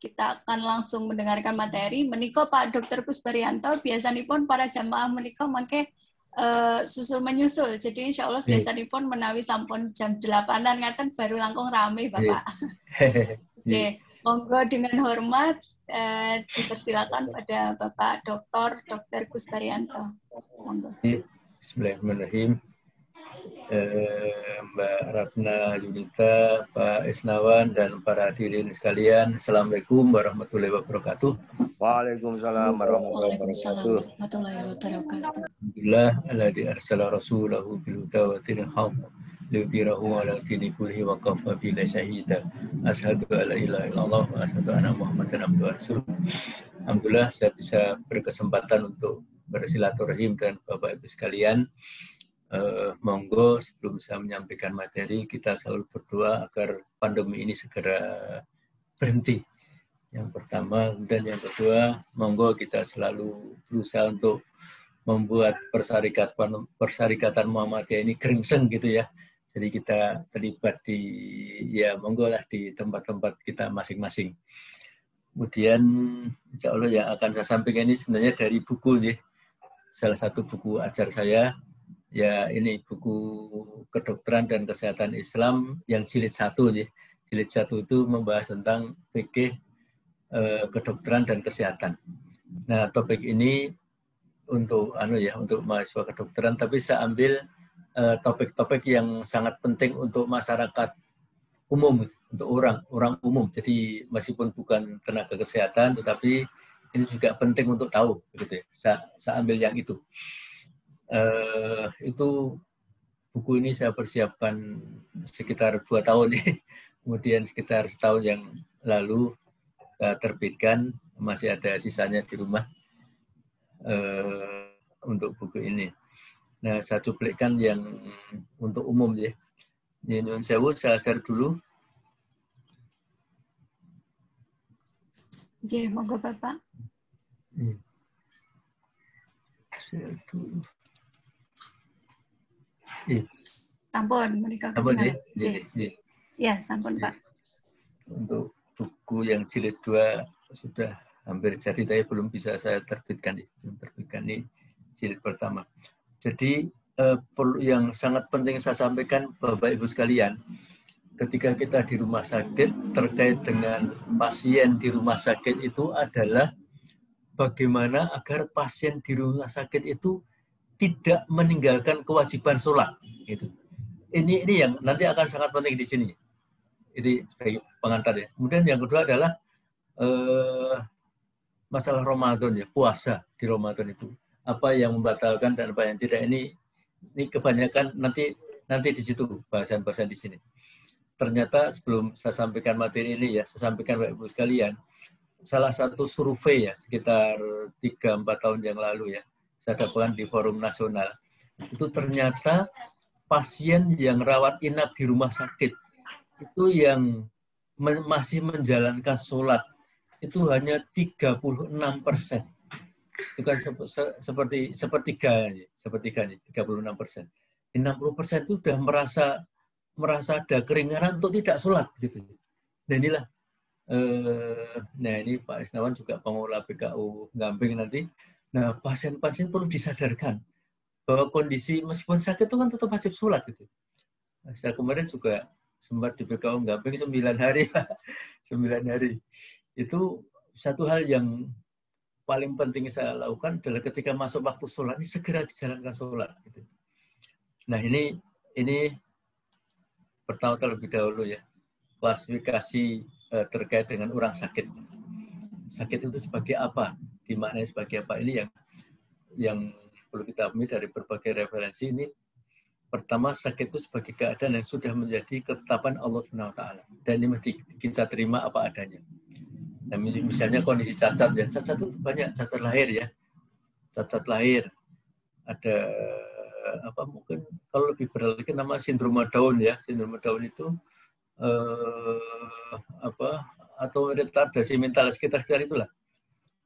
kita akan langsung mendengarkan materi. Menika Pak Dr. Kusbarianto, biasanipun para jamaah menika mangke susul menyusul. Jadi insya Allah biasanipun menawi sampun jam 8-an ngaten baru langkung rame Bapak. Oke, monggo dengan hormat dipersilakan pada Bapak Dr. Kusbarianto. Monggo. Bismillahirrahmanirrahim. Mbak Ratna Yunita, Pak Isnawan, dan para hadirin sekalian, Assalamualaikum warahmatullahi wabarakatuh. Waalaikumsalam warahmatullahi wabarakatuh. Alhamdulillah, alladzi arsala rasulahu bil huda wa dinil haqq liyudhhirahu 'ala dini kullihi wa kafa billahi shahida. Asyhadu an la ilaha illallah wa asyhadu anna Muhammadan abduhu wa rasuluh. Alhamdulillah saya bisa berkesempatan untuk bersilaturahim dengan Bapak Ibu sekalian. Monggo sebelum saya menyampaikan materi, kita selalu berdoa agar pandemi ini segera berhenti. Yang pertama, dan yang kedua, monggo kita selalu berusaha untuk membuat persyarikatan Muhammadiyah ini geringseng gitu ya. Jadi kita terlibat di, ya monggo lah di tempat-tempat kita masing-masing. Kemudian insya Allah yang akan saya sampaikan ini sebenarnya dari buku ya. Salah satu buku ajar saya, ya ini buku Kedokteran dan Kesehatan Islam yang jilid 1 ya. Jilid 1 itu membahas tentang fikih kedokteran dan kesehatan. Nah, topik ini untuk untuk mahasiswa kedokteran, tapi saya ambil topik-topik yang sangat penting untuk masyarakat umum, untuk orang umum. Jadi meskipun bukan tenaga kesehatan, tetapi ini juga penting untuk tahu, begitu ya. Saya ambil yang itu. Itu buku ini saya persiapkan sekitar 2 tahun ya. Kemudian sekitar setahun yang lalu saya terbitkan, masih ada sisanya di rumah untuk buku ini. Nah, saya cuplikan yang untuk umum ya. Nyun sewu, saya share dulu. Oke, monggo Bapak. Share dulu. Sampun, menika ketinggalan. Ya, sampun Pak. Untuk buku yang jilid 2 sudah hampir jadi, tapi belum bisa saya terbitkan. Belum terbitkan ini jilid pertama. Jadi yang sangat penting saya sampaikan Bapak Ibu sekalian, ketika kita di rumah sakit, terkait dengan pasien di rumah sakit itu adalah bagaimana agar pasien di rumah sakit itu tidak meninggalkan kewajiban sholat. Gitu. Ini yang nanti akan sangat penting di sini. Ini sebagai pengantar ya. Kemudian yang kedua adalah masalah Ramadan ya, puasa di Ramadan itu. Apa yang membatalkan dan apa yang tidak, ini kebanyakan nanti di situ bahasan-bahasan di sini. Ternyata sebelum saya sampaikan materi ini ya, saya sampaikan Bapak Ibu sekalian, salah satu survei ya sekitar 3-4 tahun yang lalu ya, saya dapatkan di forum nasional, itu ternyata pasien yang rawat inap di rumah sakit itu yang masih menjalankan sholat itu hanya 36%. Itu kan sepertiga nih, 36%. 60% itu sudah merasa ada keringanan untuk tidak sholat gitu. Nah inilah, ini Pak Isnawan juga pengelola PKU Gamping nanti. Nah pasien-pasien perlu disadarkan bahwa kondisi meskipun sakit itu kan tetap wajib sholat gitu. Nah, saya kemarin juga sempat di PKU Gamping 9 hari, 9 hari. Itu satu hal yang paling penting saya lakukan adalah ketika masuk waktu sholat ini segera dijalankan sholat. Gitu. Nah ini pertama terlebih dahulu ya, klasifikasi terkait dengan orang sakit. Sakit itu sebagai apa? Dimaknai sebagai apa? Ini yang perlu kita pahami dari berbagai referensi ini. Pertama, sakit itu sebagai keadaan yang sudah menjadi ketetapan Allah SWT. Dan ini mesti kita terima apa adanya. Nah, misalnya kondisi cacat ya, cacat itu banyak, cacat lahir ya. Cacat lahir. Ada mungkin kalau lebih berat lagi nama sindroma Down ya. Sindroma Down itu atau retardasi mental sekitar itulah.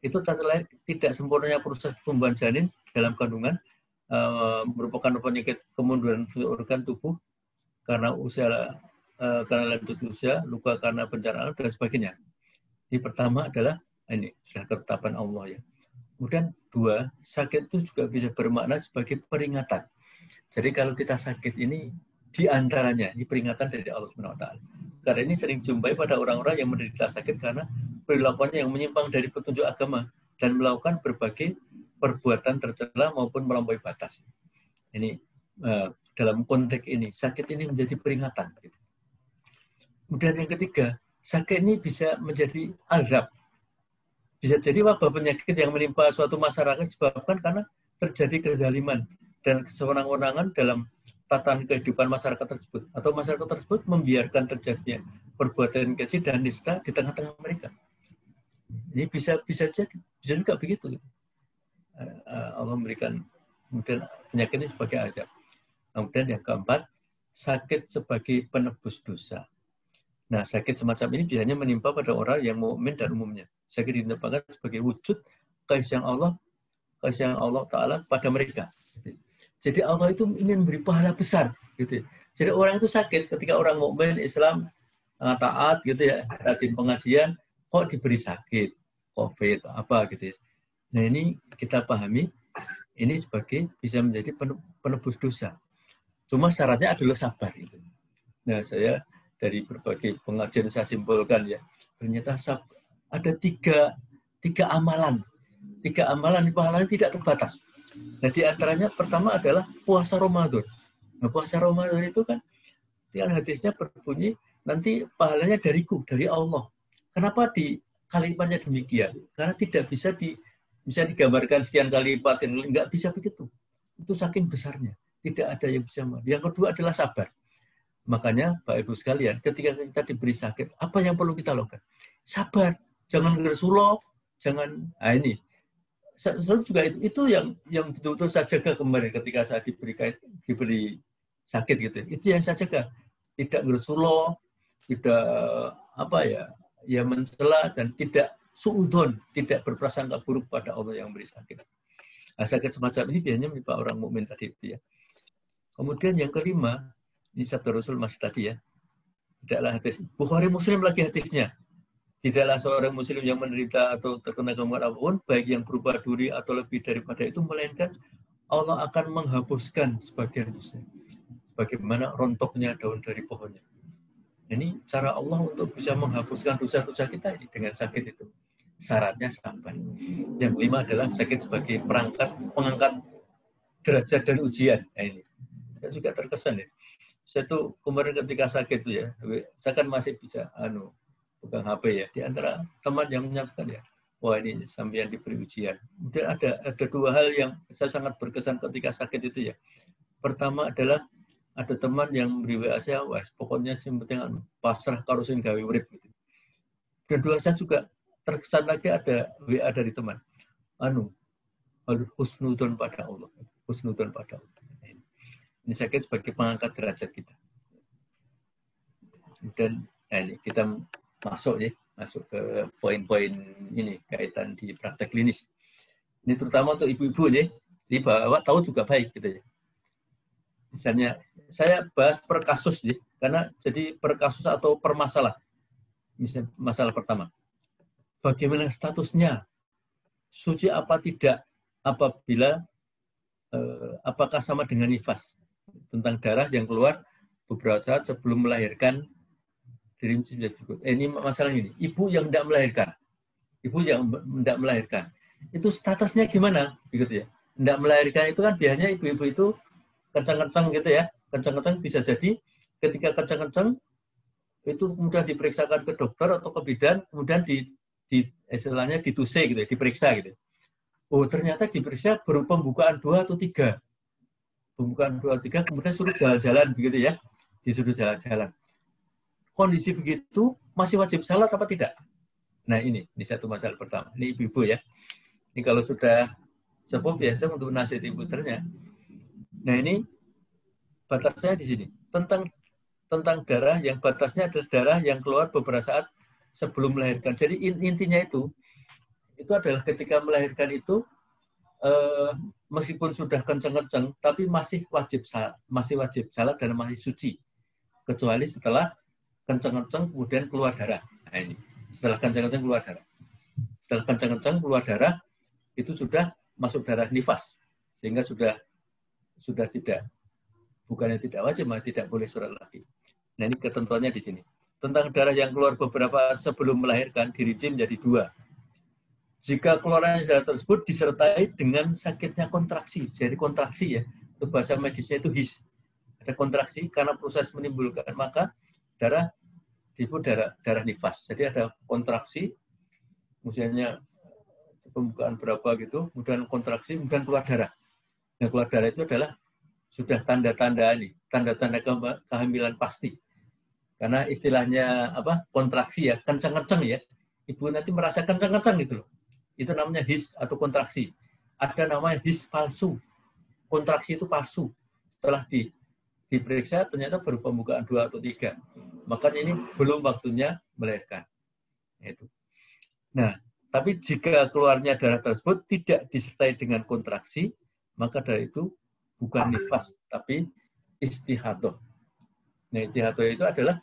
Itu cacat lahir tidak sempurnanya proses pertumbuhan janin dalam kandungan, merupakan penyakit kemunduran organ tubuh karena usia, karena lanjut usia, luka karena pencernaan dan sebagainya. Ini pertama adalah ini sudah ketetapan Allah ya. Kemudian dua, sakit itu juga bisa bermakna sebagai peringatan. Jadi kalau kita sakit ini diantaranya ini peringatan dari Allah SWT. Karena ini sering jumpai pada orang-orang yang menderita sakit karena perilakunya yang menyimpang dari petunjuk agama dan melakukan berbagai perbuatan tercela maupun melampaui batas. Ini dalam konteks ini sakit ini menjadi peringatan. Kemudian yang ketiga, sakit ini bisa menjadi azab. Bisa jadi wabah penyakit yang menimpa suatu masyarakat disebabkan karena terjadi kezaliman dan kesewenang-wenangan dalam tatanan kehidupan masyarakat tersebut. Atau masyarakat tersebut membiarkan terjadinya perbuatan keji dan nista di tengah-tengah mereka. Ini bisa jadi, bisa juga begitu. Allah memberikan kemudian penyakit ini sebagai azab. Kemudian yang keempat, sakit sebagai penebus dosa. Nah, sakit semacam ini biasanya menimpa pada orang yang mukmin dan umumnya. Sakit ditimpakan sebagai wujud kasih Allah Ta'ala pada mereka. Jadi Allah itu ingin beri pahala besar. Gitu. Jadi orang itu sakit ketika orang mukmin Islam taat, gitu ya, rajin pengajian, kok diberi sakit, COVID, apa gitu ya. Nah ini kita pahami, ini sebagai bisa menjadi penebus dosa. Cuma syaratnya adalah sabar. Gitu. Nah saya dari berbagai pengajian saya simpulkan ya, ternyata ada tiga amalan. Tiga amalan pahalanya tidak terbatas. Nah, di antaranya pertama adalah puasa Ramadan. Nah, puasa Ramadan itu kan hadisnya berbunyi nanti pahalanya dariku, dari Allah. Kenapa di kalimatnya demikian? Karena tidak bisa digambarkan sekian kali lipat, nggak bisa begitu. Itu saking besarnya. Tidak ada yang bisa. Yang kedua adalah sabar. Makanya, Bapak Ibu sekalian, ketika kita diberi sakit, apa yang perlu kita lakukan? Sabar. Jangan gersuloh, jangan, ini. Selalu juga itu yang betul-betul saya jaga kemarin ketika saya diberi sakit gitu. Itu yang saya jaga. Tidak gersuloh, tidak ya mencela dan tidak suudzon, tidak berprasangka buruk pada Allah yang memberi sakit. Nah, sakit semacam ini biasanya menimpa orang mukmin tadi itu ya. Kemudian yang kelima, ini sabda Rasul masih tadi ya. Tidaklah hadis. Bukhari Muslim lagi hadisnya. Tidaklah seorang muslim yang menderita atau terkena gangguan apapun, baik yang berupa duri atau lebih daripada itu, melainkan Allah akan menghapuskan sebagian dosa. Bagaimana rontoknya daun dari pohonnya. Ini cara Allah untuk bisa menghapuskan dosa-dosa kita ini dengan sakit itu. Syaratnya sabar. Yang kelima adalah sakit sebagai pengangkat derajat dan ujian. Nah, ini. Saya juga terkesan ya. Saya tuh kemarin ketika sakit tuh ya, saya kan masih bisa pegang HP ya. Di antara teman yang menyampaikan ya, wah ini sampean diberi ujian. Kemudian ada dua hal yang saya sangat berkesan ketika sakit itu ya. Pertama adalah ada teman yang beri WA saya, wah pokoknya yang penting pasrah karo sing gawe urip gitu. Kedua saya juga terkesan lagi ada WA dari teman. Husnudon pada Allah. Husnudon pada Allah. Ini sakit sebagai pengangkat derajat kita. Dan ini kita masuk ke poin-poin ini kaitan di praktek klinis. Ini terutama untuk ibu-ibu ya. Jadi Bapak tahu juga baik gitu ya. Misalnya saya bahas per kasus ya, karena jadi per kasus atau per masalah. Misalnya masalah pertama. Bagaimana statusnya? Suci apa tidak apabila apakah sama dengan nifas? Tentang darah yang keluar beberapa saat sebelum melahirkan diri ini masalah ini. Ibu yang tidak melahirkan. Itu statusnya gimana? Begitu ya. Tidak melahirkan itu kan biasanya ibu-ibu itu kencang-kencang gitu ya. Kencang-kencang bisa jadi ketika kencang-kencang itu kemudian diperiksakan ke dokter atau ke bidan, kemudian istilahnya dituse gitu ya, diperiksa gitu. Oh, ternyata diperiksa baru pembukaan 2 atau 3. Pembukaan 2 atau 3, kemudian suruh jalan-jalan begitu ya. Disuruh jalan-jalan. Kondisi begitu masih wajib salat apa tidak? Nah ini satu masalah pertama. Ini ibu-ibu ya. Ini kalau sudah sepuh biasa untuk nasihat ibu ternya. Nah ini batasnya di sini. Tentang darah yang batasnya adalah darah yang keluar beberapa saat sebelum melahirkan. Jadi intinya itu adalah ketika melahirkan itu meskipun sudah kenceng-kenceng tapi masih wajib salat dan masih suci. Kecuali setelah kenceng-kenceng kemudian keluar darah. Nah ini. Setelah kencang-kencang keluar darah. Setelah kencang-kencang keluar darah, itu sudah masuk darah nifas. Sehingga sudah tidak, bukannya tidak wajib, malah tidak boleh sholat lagi. Nah ini ketentuannya di sini. Tentang darah yang keluar beberapa sebelum melahirkan, dirinci menjadi 2. Jika keluaran darah tersebut disertai dengan sakitnya kontraksi, jadi kontraksi ya, itu bahasa medisnya itu his. Ada kontraksi karena proses menimbulkan, maka darah disebut darah nifas. Jadi ada kontraksi, misalnya pembukaan berapa gitu, kemudian kontraksi, kemudian keluar darah. Nah, keluar darah itu adalah sudah tanda-tanda ini, tanda-tanda kehamilan pasti. Karena istilahnya apa? Kontraksi ya, kencang-kencang ya. Ibu nanti merasa kencang-kencang gitu loh. Itu namanya his atau kontraksi. Ada namanya his palsu. Kontraksi itu palsu. Setelah diperiksa ternyata baru pembukaan 2 atau 3. Makanya ini belum waktunya melahirkan. Itu. Nah, tapi jika keluarnya darah tersebut tidak disertai dengan kontraksi, maka darah itu bukan nifas, tapi istihadah. Nah, istihadah itu adalah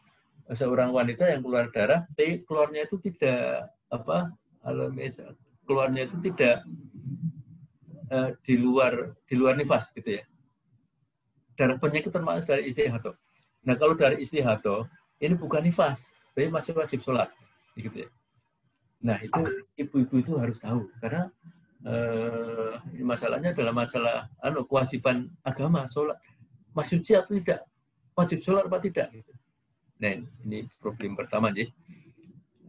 seorang wanita yang keluar darah, tapi keluarnya itu tidak keluarnya itu tidak di luar nifas gitu ya. Darah penyakit termasuk dari istihadah. Nah, kalau dari istihadah ini bukan nifas, tapi masih wajib sholat, gitu ya. Nah, itu ibu-ibu itu harus tahu karena masalahnya adalah masalah kewajiban agama, sholat. Masih suci atau tidak? Wajib sholat apa tidak? Gitu. Nah, ini problem pertama, nih.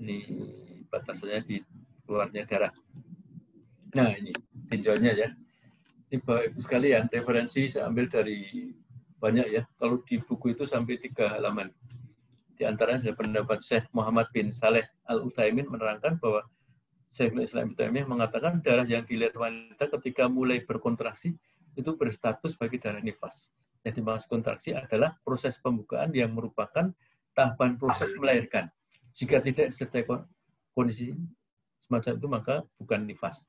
Ini batasannya di keluarnya darah. Nah, ini tinjaunya ya. Ini Bapak Ibu sekalian, referensi saya ambil dari banyak ya. Kalau di buku itu sampai 3 halaman. Di antaranya ada pendapat Syekh Muhammad bin Saleh Al-Utsaimin menerangkan bahwa Syekhul Islam Ibnu Taimiyah mengatakan darah yang dilihat wanita ketika mulai berkontraksi itu berstatus bagi darah nifas. Jadi maksud kontraksi adalah proses pembukaan yang merupakan tahapan proses melahirkan. Jika tidak disertai kondisi semacam itu maka bukan nifas.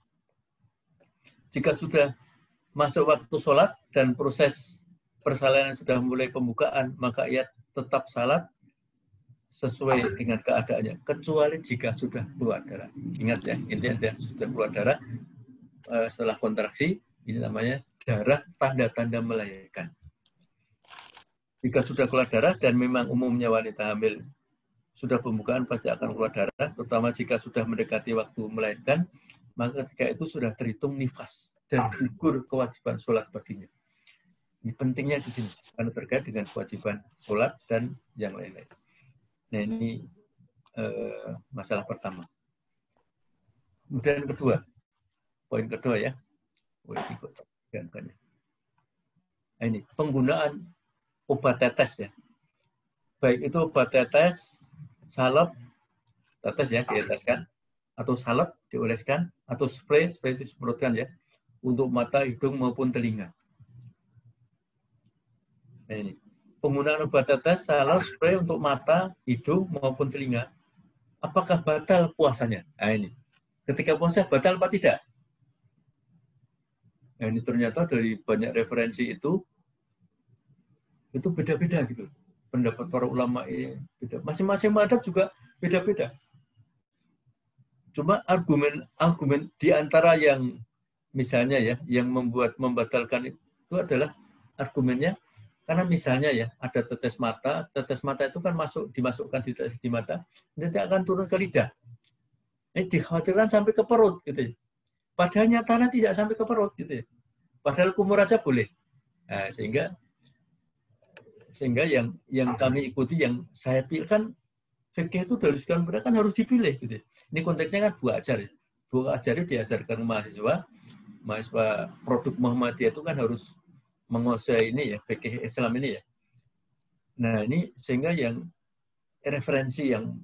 Jika sudah masuk waktu sholat dan proses persalinan sudah mulai pembukaan, maka ia tetap salat sesuai dengan keadaannya, kecuali jika sudah keluar darah. Ingat ya, intinya sudah keluar darah setelah kontraksi, ini namanya darah tanda-tanda melahirkan. Jika sudah keluar darah dan memang umumnya wanita hamil sudah pembukaan pasti akan keluar darah, terutama jika sudah mendekati waktu melahirkan, maka ketika itu sudah terhitung nifas dan gugur kewajiban sholat baginya. Ini pentingnya di sini, karena terkait dengan kewajiban sholat dan yang lain-lain. Nah, ini masalah pertama. Kemudian kedua, poin kedua ya. Nah, ini penggunaan obat tetes ya. Baik itu obat tetes, salep, tetes ya, diteteskan, atau salep, dioleskan, atau spray itu disemprotkan ya, untuk mata, hidung, maupun telinga. Nah, ini. Penggunaan obat tetes, salep, spray untuk mata, hidung, maupun telinga. Apakah batal puasanya? Nah, ini. Ketika puasa batal apa tidak? Nah, ini ternyata dari banyak referensi itu beda-beda gitu. Pendapat para ulama ini beda. Masing-masing mazhab juga beda-beda. Cuma argumen di antara yang misalnya ya, yang membatalkan itu adalah argumennya karena misalnya ya ada tetes mata itu kan dimasukkan di mata, nanti akan turun ke lidah. Ini dikhawatirkan sampai ke perut gitu ya. Padahal nyatanya tidak sampai ke perut gitu ya. Padahal kumur aja boleh. Nah, sehingga yang kami ikuti, yang saya pilih kan fikih itu dari sekian berat kan harus dipilih gitu. Ini konteksnya kan buah ajar ya. Buah ajar itu diajarkan mahasiswa produk Muhammadiyah itu kan harus menguasai ini ya, fikih Islam ini ya. Nah, ini sehingga yang referensi yang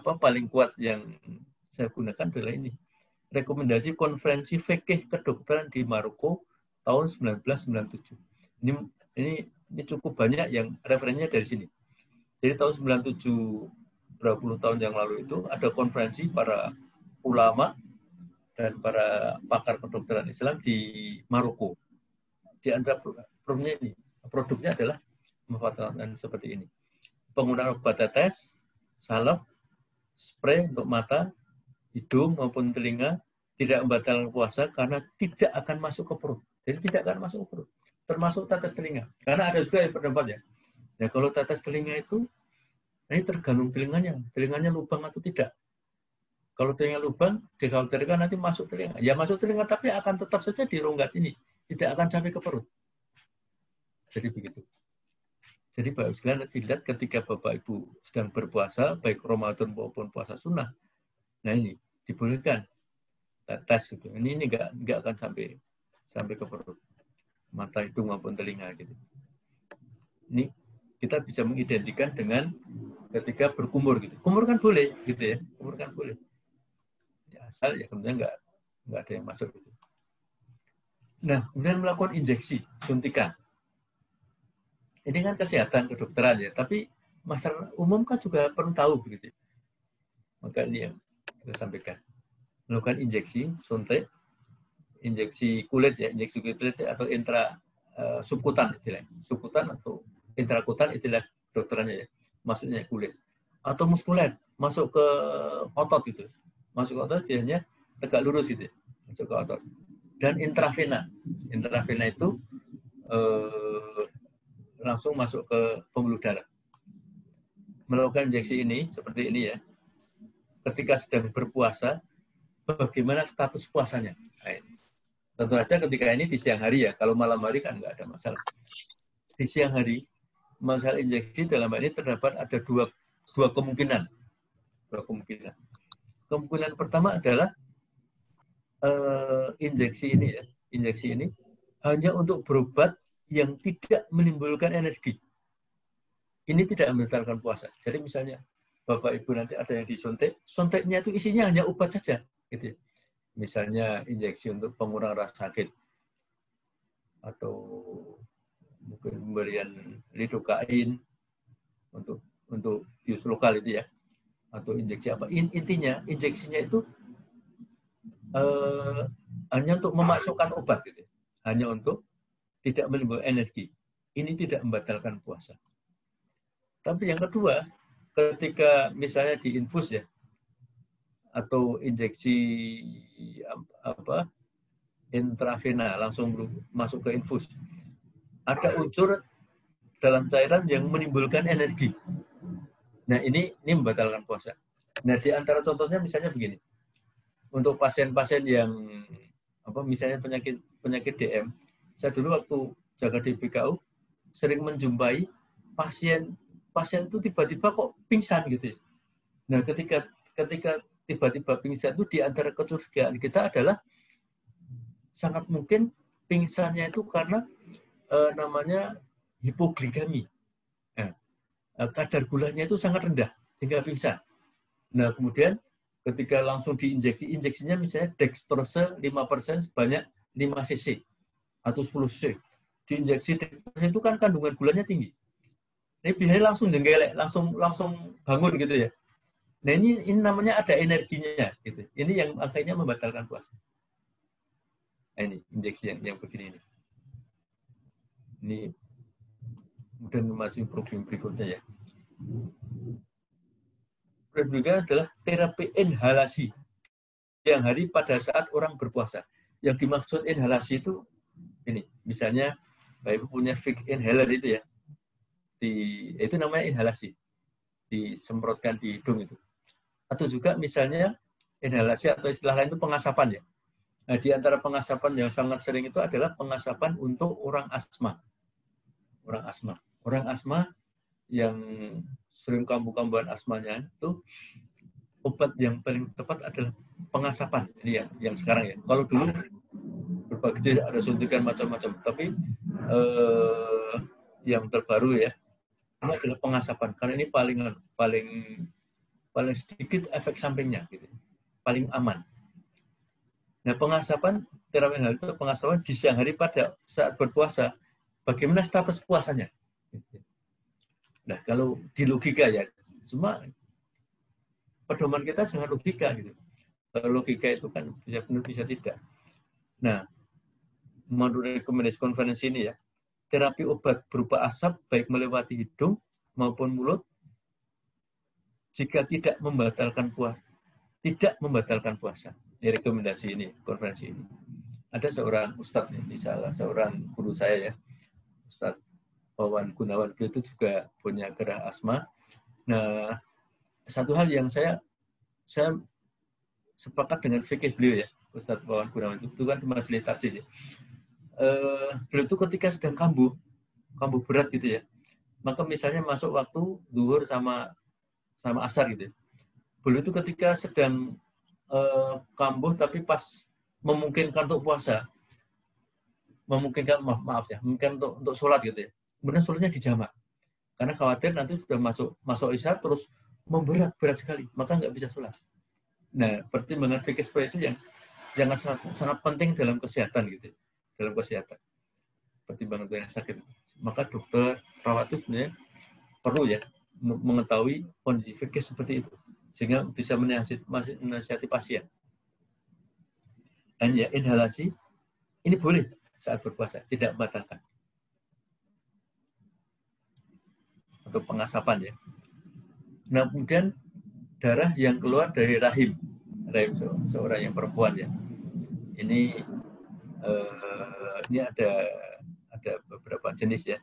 paling kuat yang saya gunakan adalah ini. Rekomendasi Konferensi Fikih Kedokteran di Maroko tahun 1997. Ini cukup banyak yang referensinya dari sini. Jadi tahun 97, berapa puluh tahun yang lalu itu ada konferensi para ulama dan para pakar kedokteran Islam di Maroko. Di antara produknya adalah memfatwakan seperti ini. Penggunaan obat tetes, salep, spray untuk mata, hidung maupun telinga, tidak membatalkan puasa karena tidak akan masuk ke perut. Jadi tidak akan masuk ke perut. Termasuk tetes telinga. Karena ada juga yang pendapat ya. Ya kalau tetes telinga itu, ini tergantung telinganya. Telinganya lubang atau tidak. Kalau telinga lubang, dikhawatirkan nanti masuk telinga. Ya masuk telinga, tapi akan tetap saja di rongga ini. Tidak akan sampai ke perut. Jadi begitu. Jadi Bapak Ibu sekalian dilihat ketika Bapak Ibu sedang berpuasa, baik Ramadan maupun puasa sunnah. Nah ini, dibolehkan tes gitu. Ini nggak akan sampai ke perut. Mata, hidung maupun telinga gitu. Ini kita bisa mengidentikan dengan ketika berkumur gitu. Kumur kan boleh gitu ya. Kumur kan boleh. Ya, asal ya kemudian nggak ada yang masuk gitu. Nah, kemudian melakukan injeksi, suntikan. Ini kan kesehatan kedokteran ya, tapi masyarakat umum kan juga perlu tahu begitu. Maka ini yang kita sampaikan. Melakukan injeksi, suntik, injeksi kulit ya, injeksi kulit atau intra subkutan istilahnya. Subkutan atau intrakutan istilah dokterannya ya. Maksudnya kulit. Atau muskuler, masuk ke otot gitu. Masuk ke otot biasanya tegak lurus gitu. Masuk ke otot. Dan intravena. Intravena itu langsung masuk ke pembuluh darah. Melakukan injeksi ini seperti ini ya. Ketika sedang berpuasa, bagaimana status puasanya? Tentu saja ketika ini di siang hari ya. Kalau malam hari kan nggak ada masalah. Di siang hari, masalah injeksi dalam hal ini terdapat ada dua kemungkinan. Dua kemungkinan. Kemungkinan pertama adalah injeksi ini ya. Injeksi ini hanya untuk berobat yang tidak menimbulkan energi. Ini tidak membatalkan puasa. Jadi misalnya Bapak Ibu nanti ada yang disuntik, suntiknya itu isinya hanya obat saja, gitu. Misalnya injeksi untuk pengurang rasa sakit atau mungkin pemberian lidokain untuk bius lokal itu ya, atau injeksi apa. Intinya injeksinya itu hanya untuk memasukkan obat, gitu. Hanya untuk tidak menimbulkan energi. Ini tidak membatalkan puasa. Tapi yang kedua, ketika misalnya diinfus ya, atau injeksi intravena langsung masuk ke infus, ada unsur dalam cairan yang menimbulkan energi. Nah ini membatalkan puasa. Nah di antara contohnya misalnya begini, untuk pasien-pasien yang misalnya penyakit DM, saya dulu waktu jaga di BKU sering menjumpai pasien itu tiba-tiba kok pingsan gitu. Nah, ketika tiba-tiba pingsan itu di antara kecurigaan kita adalah sangat mungkin pingsannya itu karena namanya hipoglikemi. Nah, kadar gulanya itu sangat rendah sehingga pingsan. Nah, kemudian ketika langsung injeksinya misalnya dextrose 5% sebanyak 5 cc atau 10 cc. Diinjeksi dextrose itu kan kandungan gulanya tinggi. Ini biasanya langsung jenggelek, langsung bangun gitu ya. Nah ini namanya ada energinya gitu. Ini yang akhirnya membatalkan puasa. Nah, ini injeksi yang begini ini. Ini kemudian memasuki problem berikutnya ya. Berikutnya adalah terapi inhalasi siang hari pada saat orang berpuasa. Yang dimaksud inhalasi itu ini, misalnya Bapak Ibu punya fake inhaler itu ya. Itu namanya inhalasi, disemprotkan di hidung itu. Atau juga misalnya inhalasi atau istilah lain itu pengasapan ya. Nah, di antara pengasapan yang sangat sering itu adalah pengasapan untuk orang asma. Orang asma yang sering kambuh-kambuhan asmanya itu obat yang paling tepat adalah pengasapan. Ini yang sekarang ya. Kalau dulu berbagai ada suntikan macam-macam, tapi yang terbaru ya ini adalah pengasapan karena ini paling sedikit efek sampingnya gitu. Paling aman. Nah, pengasapan terapi inhaler itu pengasapan di siang hari pada saat berpuasa. Bagaimana status puasanya? Nah, kalau di logika ya, cuma pedoman kita sangat logika gitu. Kalau logika itu kan bisa benar bisa tidak. Nah, menurut rekomendasi konferensi ini ya, terapi obat berupa asap baik melewati hidung maupun mulut jika tidak membatalkan puasa. Ini rekomendasi ini, konferensi ini. Ada seorang ustadz, misalnya seorang guru saya ya, Ustadz Wawan Gunawan, beliau itu juga punya gerah asma. Nah, satu hal yang saya sepakat dengan fikih beliau ya, Ustadz Wawan Gunawan itu kan di majelis tarjih ya. Beliau itu ketika sedang kambuh berat gitu ya, maka misalnya masuk waktu zuhur sama asar gitu ya. Beliau itu ketika sedang kambuh tapi pas memungkinkan untuk puasa, memungkinkan memungkinkan untuk sholat gitu ya. Kemudian sholatnya dijamak. Karena khawatir nanti sudah masuk isya terus berat sekali, maka nggak bisa sholat. Nah, pertimbangan fikih seperti itu yang sangat penting dalam kesehatan gitu. Dalam kesehatan. Pertimbangan yang sakit. Maka dokter, perawat itu sebenarnya perlu ya mengetahui kondisi fikih seperti itu sehingga bisa menasihati pasien. Dan ya inhalasi ini boleh saat berpuasa, tidak membatalkan. Untuk pengasapan ya. Nah, kemudian darah yang keluar dari rahim seorang yang perempuan ya. Ini ada beberapa jenis ya.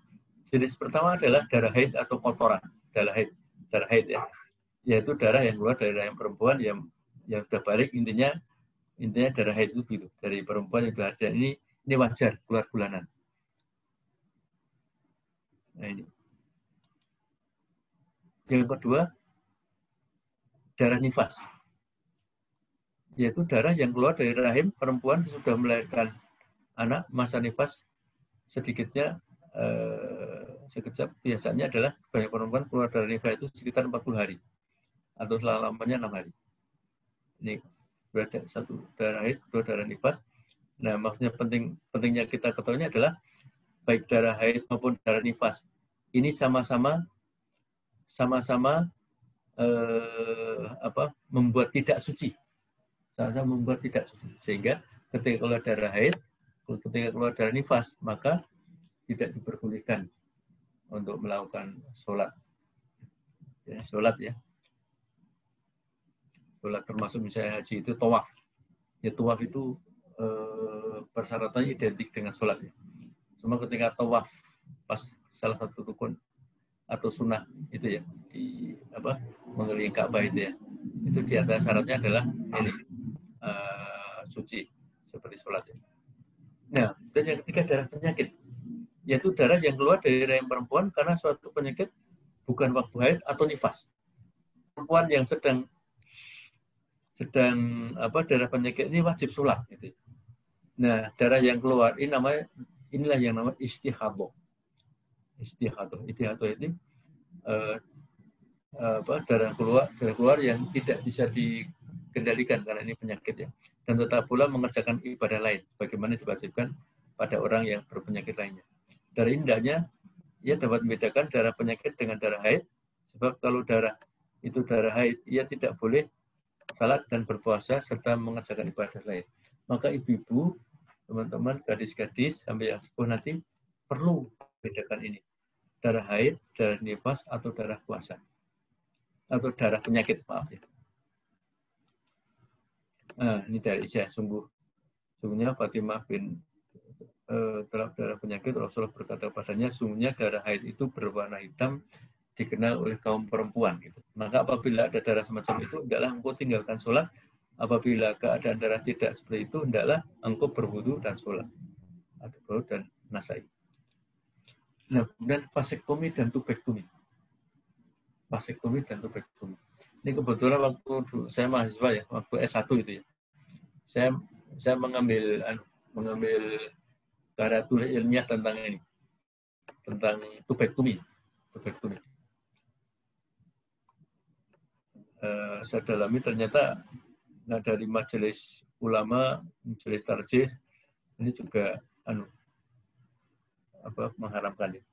Jenis pertama adalah darah haid atau kotoran, darah haid ya. Yaitu darah yang keluar dari rahim perempuan yang sudah balik, intinya darah haid itu gitu. Dari perempuan yang sudah haid ini wajar keluar bulanan. Nah, ini. Yang kedua, darah nifas. Yaitu darah yang keluar dari rahim perempuan sudah melahirkan anak, masa nifas sedikitnya sekejap biasanya adalah banyak perempuan keluar dari nifas itu sekitar 40 hari atau selama-lamanya 6 hari. Ini berada satu darah haid, kedua darah nifas. Nah, maksudnya pentingnya kita ketahuinya adalah baik darah haid maupun darah nifas ini sama-sama membuat tidak suci. Sama-sama membuat tidak suci. Sehingga ketika keluar darah haid, ketika keluar darah nifas, maka tidak diperbolehkan untuk melakukan sholat. Ya, sholat ya. Sholat termasuk misalnya haji itu tawaf. Ya, tawaf itu persyaratannya identik dengan sholat ya. Cuma ketika tawaf pas salah satu rukun atau sunnah itu ya mengelilingi Ka'bah itu ya, itu di antara syaratnya adalah ini suci seperti sholat ya. Nah, dan yang ketiga darah penyakit, yaitu darah yang keluar dari rahim perempuan karena suatu penyakit bukan waktu haid atau nifas. Perempuan yang sedang darah penyakit ini wajib sholat gitu. Nah, darah yang keluar inilah yang namanya istihadah. Istihadah ini darah keluar yang tidak bisa dikendalikan karena ini penyakit ya, dan tetap pula mengerjakan ibadah lain bagaimana diwajibkan pada orang yang berpenyakit lainnya. Dari indahnya ia dapat membedakan darah penyakit dengan darah haid, sebab kalau darah haid ia tidak boleh salat dan berpuasa serta mengerjakan ibadah lain. Maka ibu-ibu, teman-teman, gadis-gadis sampai yang sepuh nanti perlu bedakan ini. Darah haid, darah nifas, atau darah puasa. Atau darah penyakit, maaf ya. Nah, ini dari Isya, sungguhnya Fatimah bin darah penyakit, Rasulullah berkata padanya, sungguhnya darah haid itu berwarna hitam, dikenal oleh kaum perempuan. Gitu. Maka apabila ada darah semacam itu, hendaklah engkau tinggalkan sholat. Apabila keadaan darah tidak seperti itu, hendaklah engkau berwudu dan sholat. Ada Daud dan Nasai. Nah, kemudian vasektomi dan tubektomi. Vasektomi dan tubektomi. Ini kebetulan waktu saya mahasiswa ya, waktu S1 itu ya. Saya mengambil karya tulis ilmiah tentang ini. Tentang tubektomi. Saya dalami ternyata dari majelis ulama, majelis tarjih ini juga mengharamkan ya.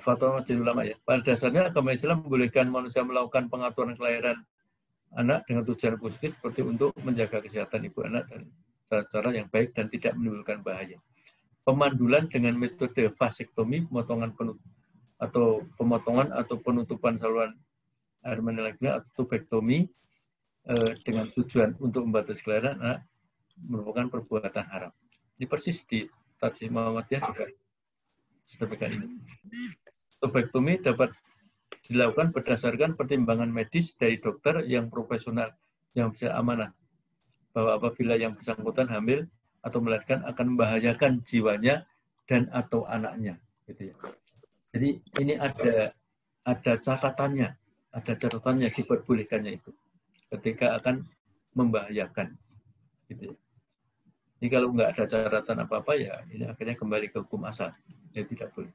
Fatwa majelis ulama ya. Pada dasarnya agama Islam membolehkan manusia melakukan pengaturan kelahiran anak dengan tujuan positif seperti untuk menjaga kesehatan ibu anak dan cara-cara yang baik dan tidak menimbulkan bahaya. Pemandulan dengan metode vasektomi, pemotongan atau penutupan saluran air mani laki-laki atau tubektomi dengan tujuan untuk membatasi kelahiran anak merupakan perbuatan haram. Ini persis di Tarjih Muhammadiyah juga sedemikian ini. Tubektomi dapat dilakukan berdasarkan pertimbangan medis dari dokter yang profesional, yang bisa amanah, bahwa apabila yang bersangkutan hamil atau melahirkan akan membahayakan jiwanya dan atau anaknya. Gitu ya. Jadi ini ada catatannya diperbolehkannya itu, ketika akan membahayakan. Gitu ya. Jadi kalau nggak ada catatan apa-apa ya ini akhirnya kembali ke hukum asal, ya tidak boleh.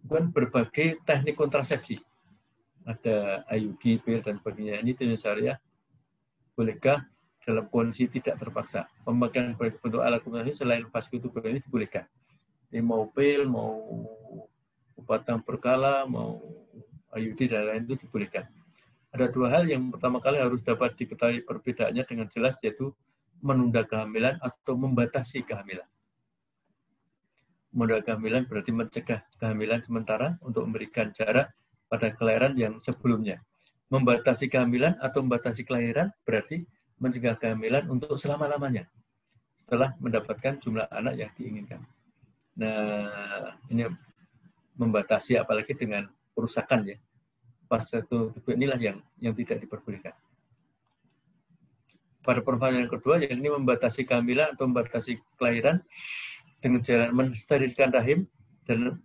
Bukan berbagai teknik kontrasepsi, ada IUD, PIL dan sebagainya. Ini tentu syariah. Bolehkah dalam kondisi tidak terpaksa pemakaian bentuk alat kontrasepsi selain vaskotubur ini dibolehkan? Ini mau PIL, mau batang berkala, mau IUD dan lain itu dibolehkan. Ada dua hal yang pertama kali harus dapat diketahui perbedaannya dengan jelas, yaitu menunda kehamilan atau membatasi kehamilan. Menunda kehamilan berarti mencegah kehamilan sementara untuk memberikan jarak pada kelahiran yang sebelumnya. Membatasi kehamilan atau membatasi kelahiran berarti mencegah kehamilan untuk selama-lamanya setelah mendapatkan jumlah anak yang diinginkan. Nah, ini membatasi apalagi dengan kerusakan ya. Vaskotubur inilah yang tidak diperbolehkan. Pada permasalahan yang kedua, yang ini membatasi kehamilan atau membatasi kelahiran dengan cara mensterilkan rahim dan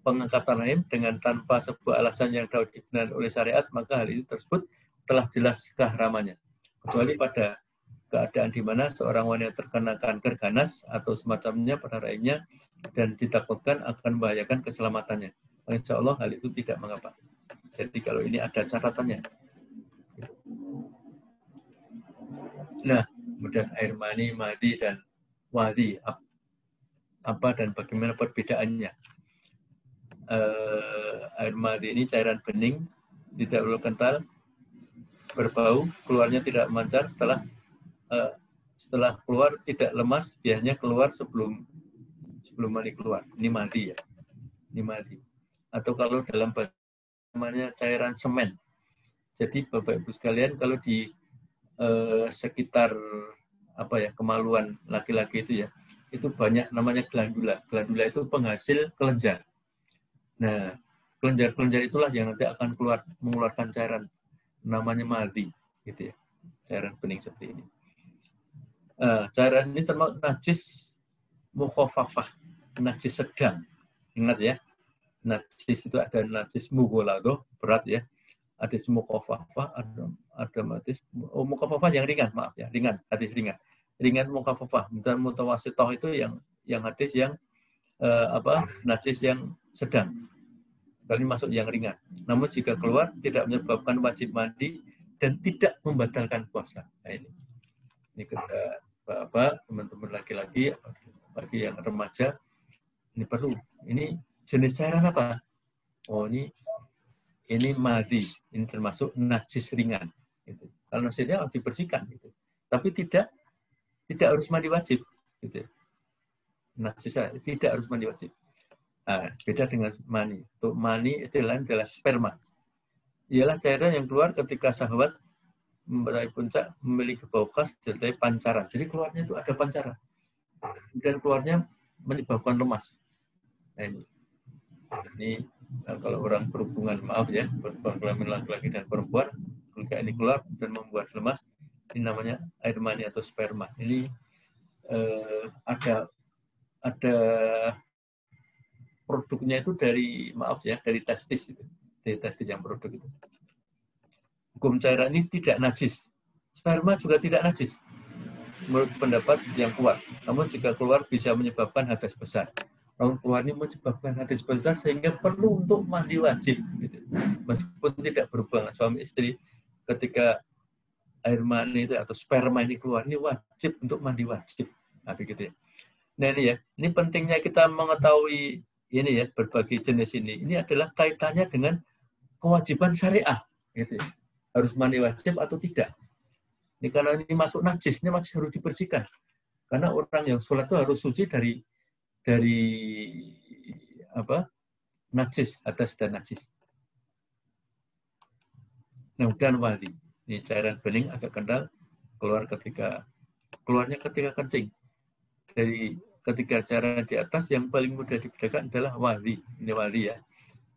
pengangkatan rahim dengan tanpa sebuah alasan yang dapat dibenarkan oleh syariat, maka hal itu tersebut telah jelas keharamannya. Kecuali pada keadaan di mana seorang wanita terkena kanker ganas atau semacamnya pada rahimnya dan ditakutkan akan membahayakan keselamatannya. Insya Allah hal itu tidak mengapa. Jadi kalau ini ada catatannya. Nah, kemudian air mani, madi, dan wadi. Apa dan bagaimana perbedaannya? Air madi ini cairan bening, tidak terlalu kental, berbau, keluarnya tidak memancar, setelah keluar tidak lemas, biasanya keluar sebelum mani keluar. Ini madi ya. Ini madi. Atau kalau dalam bahasa namanya cairan semen. Jadi Bapak Ibu sekalian, kalau di sekitar kemaluan laki-laki itu ya, itu banyak namanya glandula. Glandula itu penghasil kelenjar. Nah, kelenjar-kelenjar itulah yang nanti akan mengeluarkan cairan namanya madi, gitu ya. Cairan bening seperti ini. Cairan ini termasuk najis mukhafafah, najis sedang. Ingat ya, najis itu ada najis mughaladhah, berat ya. Ada mukhafafah, ada najis mukhafafah yang ringan, maaf ya, ringan, hadis ringan. Ringan mukhafafah, dan mutawassithah itu yang hadis yang najis yang sedang. Kali masuk yang ringan. Namun jika keluar tidak menyebabkan wajib mandi dan tidak membatalkan puasa. Nah, ini kepada Bapak, teman-teman laki-laki, bagi yang remaja, ini perlu. Ini jenis cairan apa? Oh, ini madi, ini termasuk najis ringan. Gitu. Kalau najisnya harus dibersihkan, gitu. Tapi tidak harus mandi wajib. Gitu. Najis tidak harus mandi wajib. Nah, beda dengan mani. Untuk mani istilahnya adalah sperma. Ialah cairan yang keluar ketika syahwat meraih puncak, memiliki bau khas, disertai pancaran. Jadi keluarnya itu ada pancaran. Dan keluarnya menyebabkan lemas. Nah, ini kalau orang berhubungan, maaf ya, berhubungan kelamin laki-laki dan perempuan, ketika ini keluar dan membuat lemas, ini namanya air mani atau sperma. Ini ada produknya itu dari testis itu, dari testis yang produk itu. Hukum cairan ini tidak najis, sperma juga tidak najis, menurut pendapat yang kuat. Namun jika keluar bisa menyebabkan hadas besar. Namun keluar ini menyebabkan hadas besar sehingga perlu untuk mandi wajib. Gitu. Meskipun tidak berhubungan suami istri, ketika air mani itu atau sperma ini keluar, ini wajib untuk mandi wajib. Nah, begitu ya. Nah ini ya, ini pentingnya kita mengetahui ini ya, berbagai jenis ini. Ini adalah kaitannya dengan kewajiban syariah. Gitu ya. Harus mandi wajib atau tidak. Ini karena ini masuk najis, ini masih harus dibersihkan. Karena orang yang sholat itu harus suci dari najis, hadas dan najis. Nah, dan wali. Ini cairan bening agak kental, keluarnya ketika kencing. Dari ketiga cara di atas yang paling mudah dibedakan adalah wali. Ini wali ya.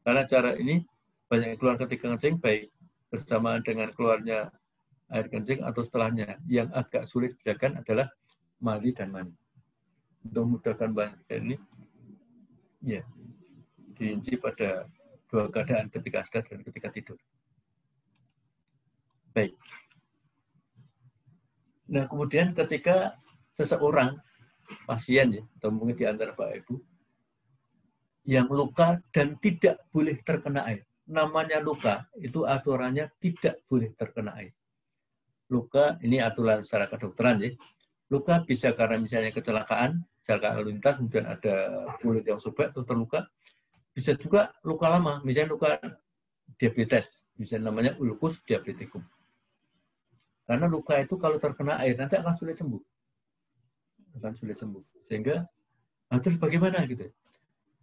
Karena cara ini banyak keluar ketika kencing, baik bersamaan dengan keluarnya air kencing atau setelahnya. Yang agak sulit dibedakan adalah wali dan mani. Untuk memudahkan bahan ini, ya, dirinci pada dua keadaan, ketika sadar dan ketika tidur. Baik. Nah, kemudian ketika seseorang, pasien ya, atau mungkin di antara Bapak Ibu, yang luka dan tidak boleh terkena air. Namanya luka, itu aturannya tidak boleh terkena air. Luka, ini aturan secara kedokteran ya. Luka bisa karena misalnya kecelakaan lalu lintas, kemudian ada kulit yang sobek atau terluka. Bisa juga luka lama, misalnya luka diabetes, misalnya namanya ulcus diabeticum. Karena luka itu kalau terkena air nanti akan sulit sembuh. Sehingga terus bagaimana gitu?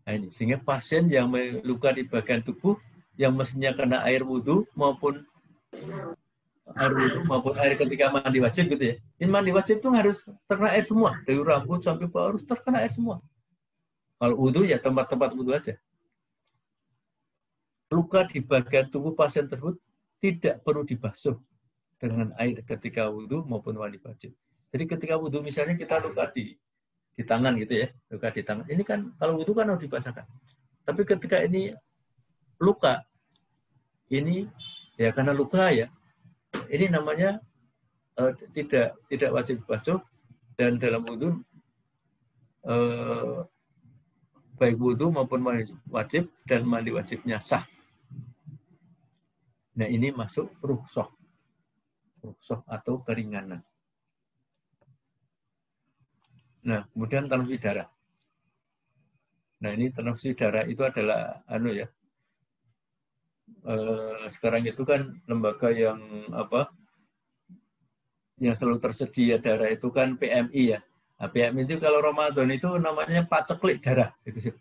Nah ini, sehingga pasien yang luka di bagian tubuh yang mestinya kena air wudhu maupun air ketika mandi wajib gitu ya. Ini mandi wajib itu harus terkena air semua, dari rambut sampai bawah harus terkena air semua. Kalau wudhu ya tempat-tempat wudhu aja. Luka di bagian tubuh pasien tersebut tidak perlu dibasuh dengan air ketika wudhu maupun mandi wajib. Jadi ketika wudhu misalnya kita luka di tangan gitu ya, luka di tangan. Ini kan kalau wudhu kan harus dibasahkan. Tapi ketika ini luka, ini ya karena luka ya, ini namanya tidak wajib dibasuh, dan dalam wudhu baik wudhu maupun mandi wajib dan mandi wajibnya sah. Nah ini masuk rukhsah atau keringanan. Nah, kemudian transfusi darah. Nah, ini transfusi darah itu adalah sekarang itu kan lembaga yang yang selalu tersedia darah itu kan PMI ya. Nah, PMI itu kalau Ramadan itu namanya paceklik darah gitu.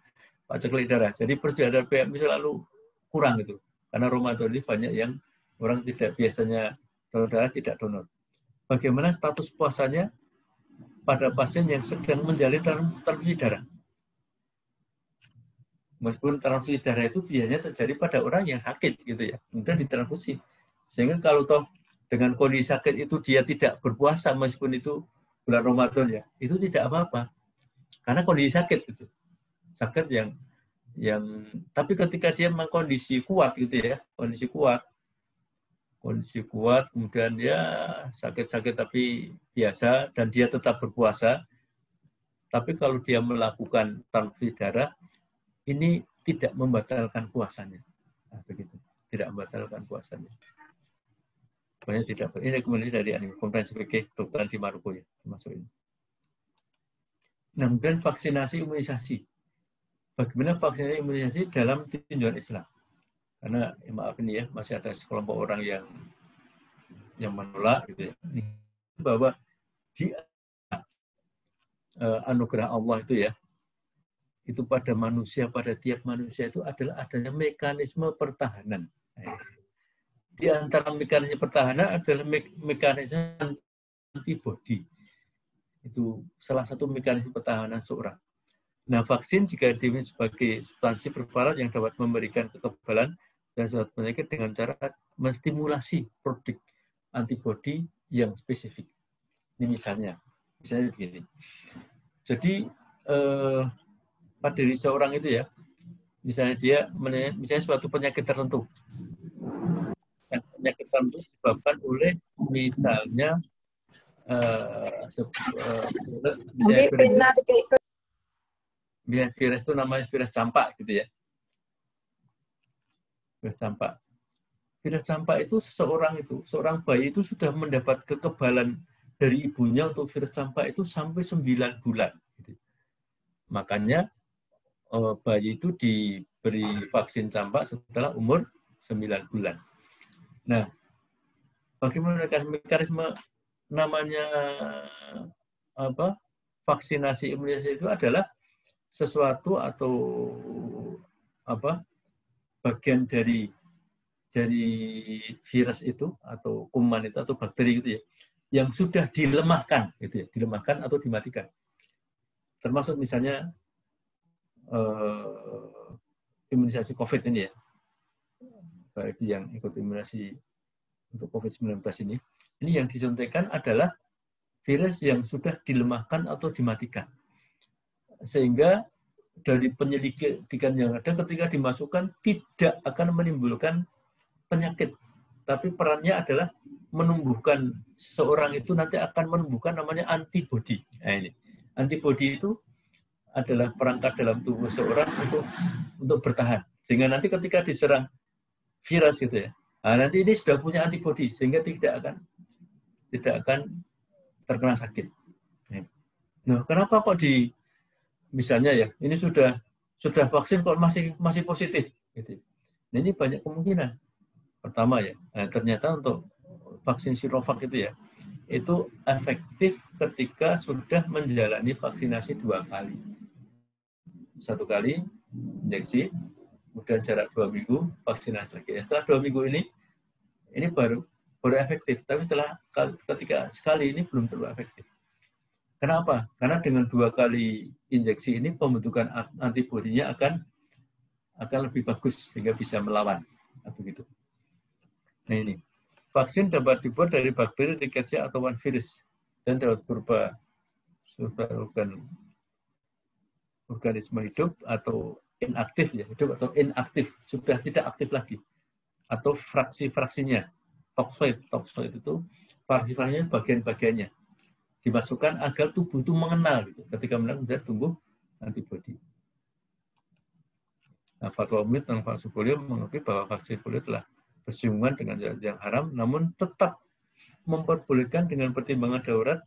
Paceklik darah. Jadi persediaan PMI selalu kurang gitu. Karena Ramadan ini banyak yang orang tidak biasanya donor darah tidak donor. Bagaimana status puasanya pada pasien yang sedang menjalani transfusi darah? Meskipun transfusi darah itu biasanya terjadi pada orang yang sakit gitu ya, kemudian ditransfusi. Sehingga kalau toh dengan kondisi sakit itu dia tidak berpuasa meskipun itu bulan Ramadan ya, itu tidak apa-apa. Karena kondisi sakit gitu. Sakit yang tapi ketika dia memang kondisi kuat gitu ya, kondisi kuat kemudian dia sakit-sakit tapi biasa dan dia tetap berpuasa. Tapi kalau dia melakukan transfusi darah ini tidak membatalkan puasanya. Nah, begitu. Tidak membatalkan puasanya. Pokoknya tidak. Ini kemudian dari Konferensi Fikih Dokteran di Maroko ya, termasuk ini. Nah, kemudian vaksinasi imunisasi. Bagaimana vaksinasi imunisasi dalam tinjauan Islam? Karena maaf ini ya, masih ada sekelompok orang yang menolak gitu ya. Bahwa di anugerah Allah itu ya, itu pada manusia, pada tiap manusia itu adalah adanya mekanisme pertahanan. Di antara mekanisme pertahanan adalah mekanisme antibodi. Itu salah satu mekanisme pertahanan seorang. Nah, vaksin jika dimiliki sebagai substansi preparat yang dapat memberikan kekebalan dan suatu penyakit dengan cara menstimulasi produk antibodi yang spesifik. Ini misalnya begini. Jadi pada diri seorang itu ya, misalnya dia misalnya suatu penyakit tertentu. Penyakit tertentu disebabkan oleh misalnya virus itu namanya virus campak gitu ya. Virus campak. Virus campak itu seorang bayi itu sudah mendapat kekebalan dari ibunya untuk virus campak itu sampai 9 bulan. Gitu. Makanya bayi itu diberi vaksin campak setelah umur 9 bulan. Nah, bagaimana mekanisme namanya vaksinasi imunisasi itu adalah sesuatu atau bagian dari virus itu atau kuman itu atau bakteri itu ya, yang sudah dilemahkan gitu ya, dilemahkan atau dimatikan. Termasuk misalnya imunisasi COVID ini ya, bagi yang ikut imunisasi untuk COVID-19 ini yang disuntikan adalah virus yang sudah dilemahkan atau dimatikan. Sehingga dari penyelidikan yang ada ketika dimasukkan tidak akan menimbulkan penyakit. Tapi perannya adalah menumbuhkan seseorang itu nanti akan menumbuhkan namanya antibodi. Nah ini, antibodi itu adalah perangkat dalam tubuh seseorang untuk bertahan. Sehingga nanti ketika diserang virus gitu ya, nah nanti ini sudah punya antibodi sehingga tidak akan terkena sakit. Nah, kenapa kok misalnya ya, ini sudah vaksin kok masih positif gitu. Nah, ini banyak kemungkinan. Pertama ya, ternyata untuk vaksin Sinovac itu ya, itu efektif ketika sudah menjalani vaksinasi 2 kali. 1 kali injeksi, kemudian jarak 2 minggu vaksinasi lagi. Setelah 2 minggu ini baru efektif, tapi ketika sekali ini belum terlalu efektif. Kenapa? Karena dengan 2 kali injeksi ini pembentukan antibodinya akan lebih bagus sehingga bisa melawan. Begitu. Nah ini, vaksin dapat dibuat dari bakteri, rickettsia atau virus dan dapat berupa organisme hidup atau inaktif ya, hidup atau inaktif, sudah tidak aktif lagi. Atau fraksi-fraksinya, toxoid itu fraksi-fraksinya bagian-bagiannya. Dimasukkan agar tubuh itu mengenal gitu. Ketika mengenal sudah tumbuh antibodi. Nah, Fatwa Umid dan vaksin polio mengakui bahwa vaksin polio telah bersinggungan dengan zat yang haram, namun tetap memperbolehkan dengan pertimbangan darurat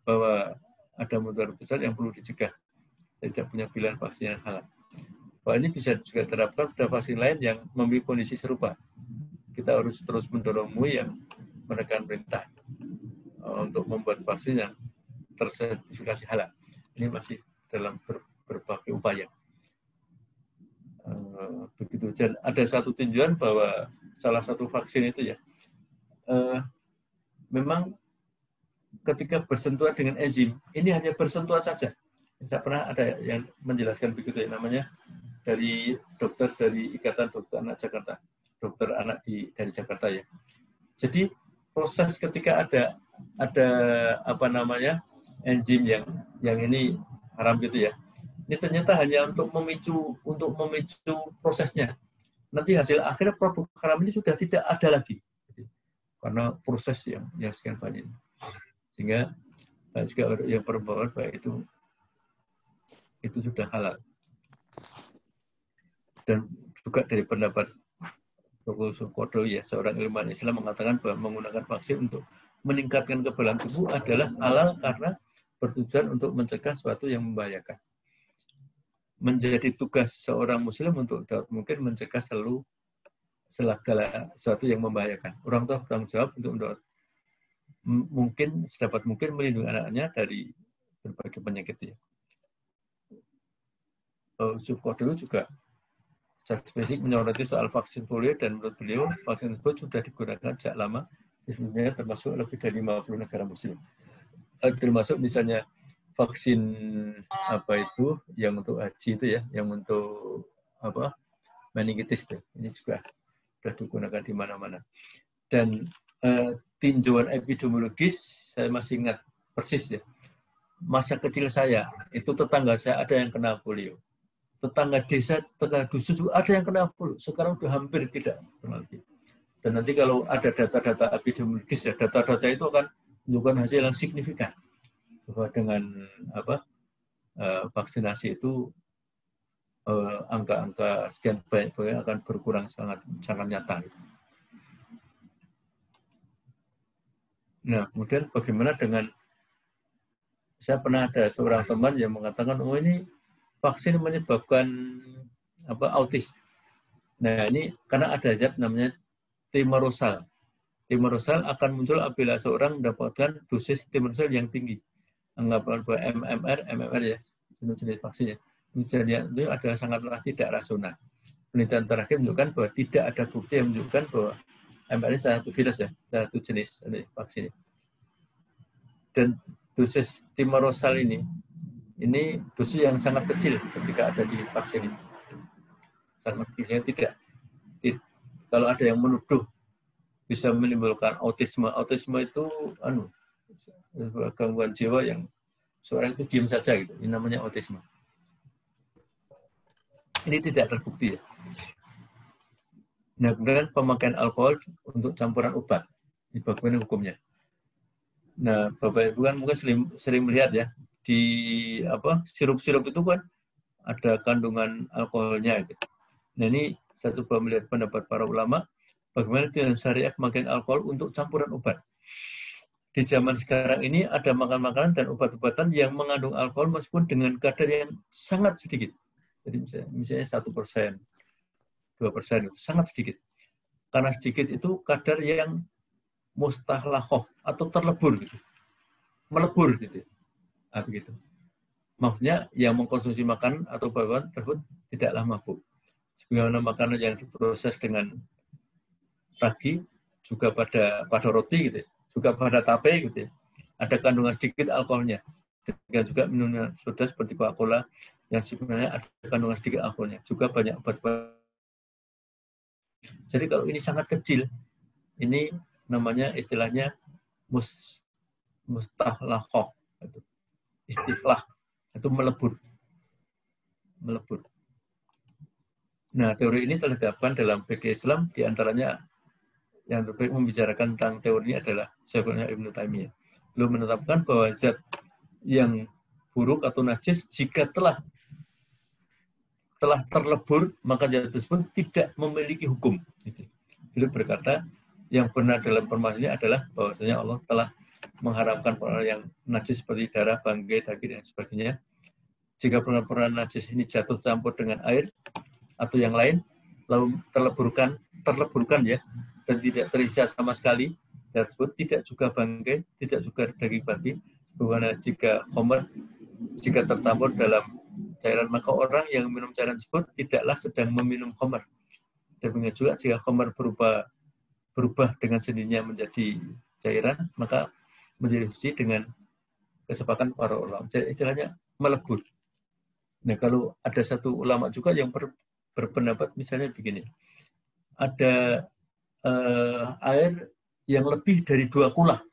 bahwa ada mudarat besar yang perlu dicegah. Tidak punya pilihan vaksin yang halal. Bahwa ini bisa juga terapkan pada vaksin lain yang memiliki kondisi serupa. Kita harus terus mendorong MUI yang menekan perintah untuk membuat vaksin yang tersertifikasi halal. Ini masih dalam berbagai upaya. Begitu. Dan ada satu tinjauan bahwa salah satu vaksin itu ya, memang ketika bersentuhan dengan enzim, ini hanya bersentuhan saja. Saya pernah ada yang menjelaskan begitu ya, namanya dari dokter dari Ikatan Dokter Anak Jakarta, dokter anak dari Jakarta ya. Jadi proses ketika ada apa namanya enzim yang ini haram gitu ya. Ini ternyata hanya untuk memicu prosesnya. Nanti hasil akhirnya produk haram ini sudah tidak ada lagi. Karena proses yang sekian banyak. Sehingga juga yang perempuan baik itu sudah halal. Dan juga dari pendapat Dr. Sukodo ya, seorang ilmuwan Islam mengatakan bahwa menggunakan vaksin untuk meningkatkan kekebalan tubuh adalah halal karena bertujuan untuk mencegah sesuatu yang membahayakan. Menjadi tugas seorang muslim untuk mungkin mencegah segala sesuatu yang membahayakan. Orang tua bertanggung jawab untuk mungkin sedapat mungkin melindungi anaknya dari berbagai penyakit ya. Sukodo juga secara spesifik menyoroti soal vaksin polio dan menurut beliau vaksin tersebut sudah digunakan sejak lama di seluruh termasuk lebih dari 50 negara muslim. Termasuk misalnya vaksin yang untuk haji itu ya, yang untuk meningitis itu. Ini juga sudah digunakan di mana-mana. Dan tinjauan epidemiologis saya masih ingat persis ya. Masa kecil saya itu tetangga saya ada yang kena polio. Tetangga desa, tetangga dusun juga ada yang kena polio. Sekarang sudah hampir tidak kena lagi. Dan nanti kalau ada data-data epidemiologis ya, data-data itu akan menunjukkan hasil yang signifikan bahwa dengan vaksinasi itu angka-angka sekian banyak akan berkurang sangat nyata. Nah, kemudian bagaimana dengan saya pernah ada seorang teman yang mengatakan, oh ini vaksin menyebabkan autis. Nah ini karena ada zat namanya thimerosal. Thimerosal akan muncul apabila seorang mendapatkan dosis thimerosal yang tinggi. Anggapan bahwa MMR ya, jenis vaksinnya. Itu adalah sangatlah tidak rasional. penelitian terakhir menunjukkan bahwa tidak ada bukti yang menunjukkan bahwa MR ini salah satu virus ya, salah satu jenis vaksin. Dan dosis timerosal ini dosis yang sangat kecil ketika ada di vaksin ini. Sangat kecil, tidak. Kalau ada yang menuduh bisa menimbulkan autisme. Autisme itu gangguan jiwa yang seorang itu diam saja gitu. Ini namanya autisme. Ini tidak terbukti ya. Nah, kemudian pemakaian alkohol untuk campuran obat. Ini bagaimana hukumnya? Nah, Bapak Ibu kan mungkin sering melihat ya, di sirup-sirup itu kan ada kandungan alkoholnya gitu. Nah, ini saya coba melihat pendapat para ulama bagaimana dengan syariat pemakaian alkohol untuk campuran obat. Di zaman sekarang ini ada makanan-makanan dan obat-obatan yang mengandung alkohol meskipun dengan kadar yang sangat sedikit. Jadi misalnya 1%, 2%, sangat sedikit. Karena sedikit itu kadar yang mustahlakoh atau terlebur gitu. Melebur gitu. Nah, begitu. Maksudnya yang mengkonsumsi makanan atau bawaan tersebut tidaklah mabuk. Sebagaimana makanan yang diproses dengan ragi juga pada roti gitu, juga pada tape gitu. Ada kandungan sedikit alkoholnya. Dan juga minum soda seperti Coca-Cola yang sebenarnya ada kandungan sedikit alkoholnya. Juga banyak obat-obat. Jadi kalau ini sangat kecil, ini namanya istilahnya mustahlakoh. Istilah itu melebur. Nah, teori ini telah diterapkan dalam fikih Islam, diantaranya yang terbaik membicarakan tentang teori ini adalah Syekhul Ibnu Taimiyah. Beliau menetapkan bahwa zat yang buruk atau najis jika telah terlebur, maka zat tersebut tidak memiliki hukum. Beliau berkata, yang benar dalam permasalahan ini adalah bahwasanya Allah telah mengharamkan perkara yang najis seperti darah, bangkai, daging, dan sebagainya. Jika perkara najis ini jatuh campur dengan air atau yang lain, lalu terleburkan ya, dan tidak terisa sama sekali, dan tersebut tidak juga bangkai, tidak juga daging babi. Bagaimana jika tercampur dalam cairan, maka orang yang minum cairan tersebut tidaklah sedang meminum khamar. Demikian juga jika khamar berubah dengan sendirinya menjadi cairan, maka menjadi suci dengan kesepakatan para ulama. Jadi istilahnya melebur. Nah, kalau ada satu ulama juga yang berpendapat misalnya begini, ada air yang lebih dari 2 kula,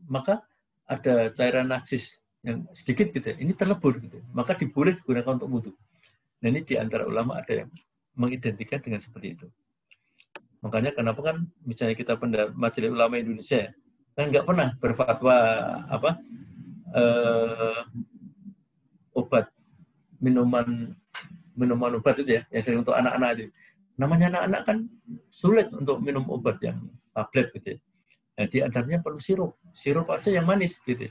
maka ada cairan najis yang sedikit gitu, ini terlebur gitu, maka diboleh digunakan untuk wudu. Nah, ini di antara ulama ada yang mengidentikan dengan seperti itu. Makanya kenapa kan misalnya kita Majelis Ulama Indonesia kan nggak pernah berfatwa obat minuman obat itu ya, yang sering untuk anak-anak itu. Namanya anak-anak kan sulit untuk minum obat yang tablet gitu ya. Nah, di antaranya perlu sirup aja yang manis gitu.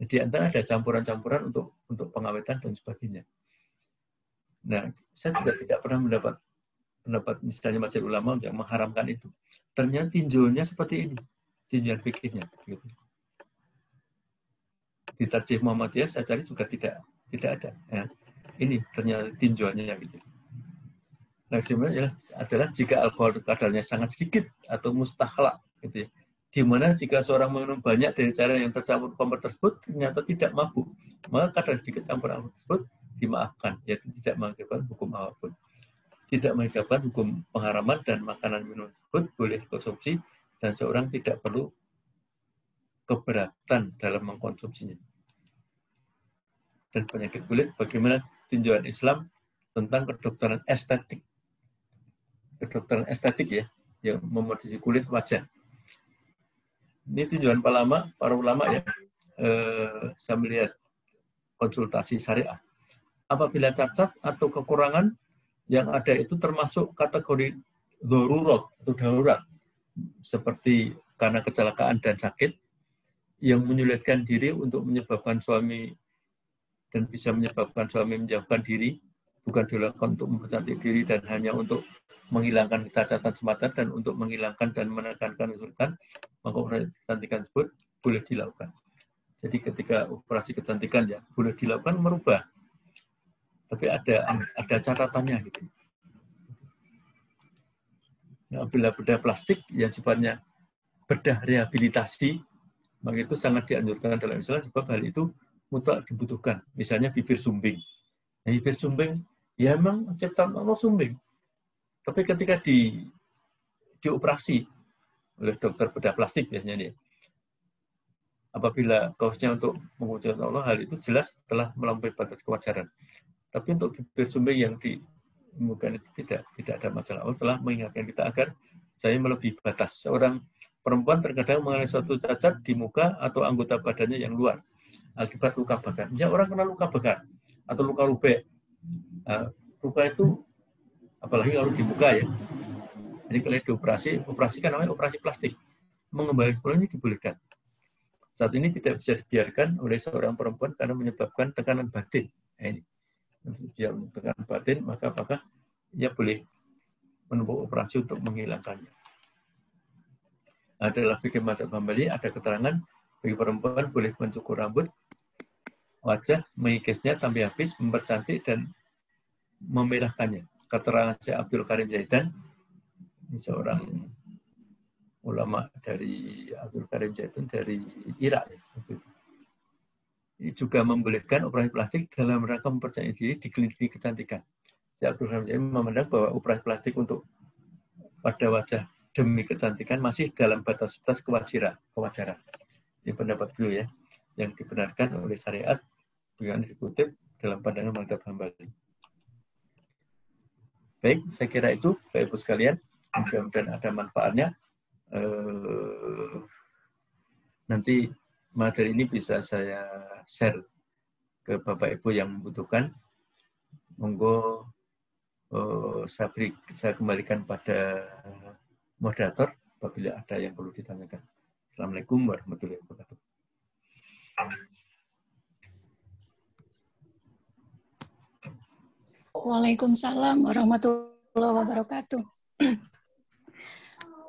Nah, di antara ada campuran-campuran untuk pengawetan dan sebagainya. Nah, saya juga tidak pernah mendapat pendapat misalnya Majelis Ulama yang mengharamkan itu. Ternyata tinjaunya seperti ini, tinjauan fikihnya. Gitu. Di Tarjih Muhammadiyah saya cari juga tidak ada. Ya. Ini ternyata tinjauannya gitu. Nah, sebenarnya adalah jika alkohol kadarnya sangat sedikit atau mustahla, gitu ya. Di mana jika seorang minum banyak dari cairan yang tercampur khamar tersebut ternyata tidak mabuk, maka kadar sedikit campuran alkohol tersebut dimaafkan, yaitu tidak mengakibatkan hukum apapun. Tidak mengakibatkan hukum pengharaman dan makanan minum tersebut boleh dikonsumsi dan seorang tidak perlu keberatan dalam mengkonsumsinya. Dan penyakit kulit, bagaimana tinjauan Islam tentang kedokteran estetik. Kedokteran estetik ya, yang memodifikasi kulit wajah. Ini tinjauan para ulama ya. Saya melihat konsultasi syariah. Apabila cacat atau kekurangan yang ada itu termasuk kategori darurat atau darurat, seperti karena kecelakaan dan sakit yang menyulitkan diri untuk menyebabkan suami dan bisa menyebabkan suami menjauhkan diri, bukan dilakukan untuk mempercantik diri dan hanya untuk menghilangkan kecacatan semata dan untuk menghilangkan dan menekankan kesulitan, maka operasi kecantikan tersebut boleh dilakukan. Jadi ketika operasi kecantikan ya boleh dilakukan merubah Tapi ada catatannya gitu. Nah, bila bedah plastik yang sifatnya bedah rehabilitasi, maka itu sangat dianjurkan dalam Islam sebab hal itu mutlak dibutuhkan. Misalnya bibir sumbing. Nah, bibir sumbing, ya memang ciptaan Allah sumbing. Tapi ketika dioperasi oleh dokter bedah plastik biasanya dia, apabila kausnya untuk mewujudkan Allah, hal itu jelas telah melampaui batas kewajaran. Tapi untuk bibir sumbing yang dimungkinkan itu tidak ada masalah. Allah telah mengingatkan kita agar saya melebihi batas. Seorang perempuan terkadang mengalami suatu cacat di muka atau anggota badannya yang luar akibat luka bakar. Misalnya orang kena luka bakar atau luka robek. Nah, luka itu apalagi kalau di muka ya. Jadi kalau operasi kan namanya operasi plastik. Mengembalikan sekolah ini dibolehkan. Saat ini tidak bisa dibiarkan oleh seorang perempuan karena menyebabkan tekanan batin. Nah, ini. Dia tekanan batin, maka apakah ia boleh menempuh operasi untuk menghilangkannya. Adalah fikih madzhab Hambali, ada keterangan bagi perempuan boleh mencukur rambut, wajah, mengikisnya sampai habis, mempercantik dan memerahkannya. Keterangan Syekh Abdul Karim Zaidan, seorang ulama dari Abdul Karim Zaidan dari Irak. Ini juga membolehkan operasi plastik dalam rangka mempercayai diri di klinik kecantikan. Syekh Abdul Karim Zaidan memandang bahwa operasi plastik untuk pada wajah demi kecantikan masih dalam batas-batas kewajaran. Ini pendapat beliau ya, yang dibenarkan oleh syariat dengan dikutip dalam pandangan madzhab Hambali. Baik, saya kira itu, Bapak Ibu sekalian, mudah-mudahan ada manfaatnya. Nanti materi ini bisa saya share ke Bapak Ibu yang membutuhkan. Monggo saya kembalikan pada moderator apabila ada yang perlu ditanyakan. Assalamualaikum warahmatullahi wabarakatuh. Waalaikumsalam warahmatullahi wabarakatuh.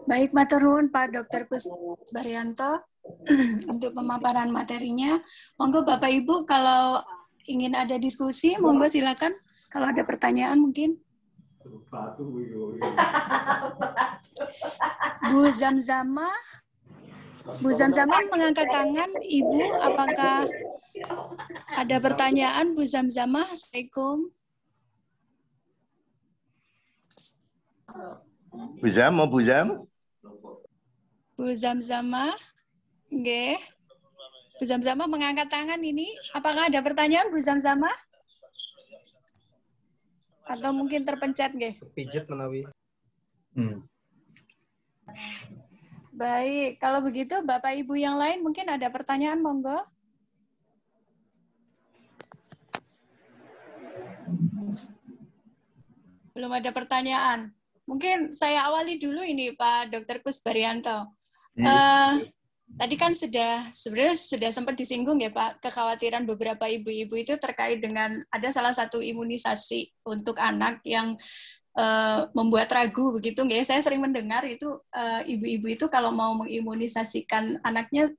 Baik, matur nuwun Pak Dr. Kusbaryanto untuk pemaparan materinya. Monggo Bapak Ibu kalau ingin ada diskusi, monggo silakan. Kalau ada pertanyaan mungkin. Bu Zamzama mengangkat tangan. Ibu, apakah ada pertanyaan Bu Zamzama? Assalamualaikum. Bu Zam, mau Bu Zam? Bu Zamzama, nggih. Bu Zamzama mengangkat tangan ini. Apakah ada pertanyaan Bu Zamzama? Atau mungkin terpencet nggih? Pijet menawi. Baik, kalau begitu Bapak Ibu yang lain mungkin ada pertanyaan, monggo. Belum ada pertanyaan. Mungkin saya awali dulu ini Pak Dr. Kusbaryanto. Tadi kan sebenarnya sudah sempat disinggung ya Pak, kekhawatiran beberapa ibu-ibu itu terkait dengan ada salah satu imunisasi untuk anak yang membuat ragu begitu nggak? Saya sering mendengar itu ibu-ibu itu kalau mau mengimunisasikan anaknya,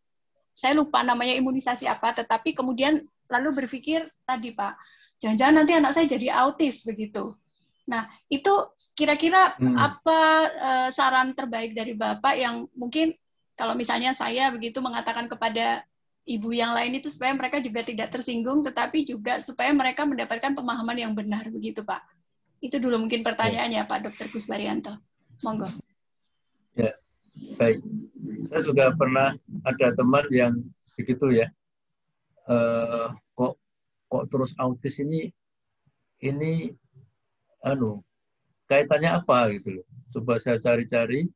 saya lupa namanya imunisasi apa, tetapi kemudian lalu berpikir tadi Pak, jangan-jangan nanti anak saya jadi autis begitu. Nah, itu kira-kira apa saran terbaik dari Bapak yang mungkin kalau misalnya saya begitu mengatakan kepada ibu yang lain itu supaya mereka juga tidak tersinggung, tetapi juga supaya mereka mendapatkan pemahaman yang benar begitu Pak. Itu dulu mungkin pertanyaannya Pak Dr. Kusbaryanto. Monggo. Ya, baik. Saya juga pernah ada teman yang begitu ya. Kok terus autis ini kaitannya apa gitu loh. Coba saya cari-cari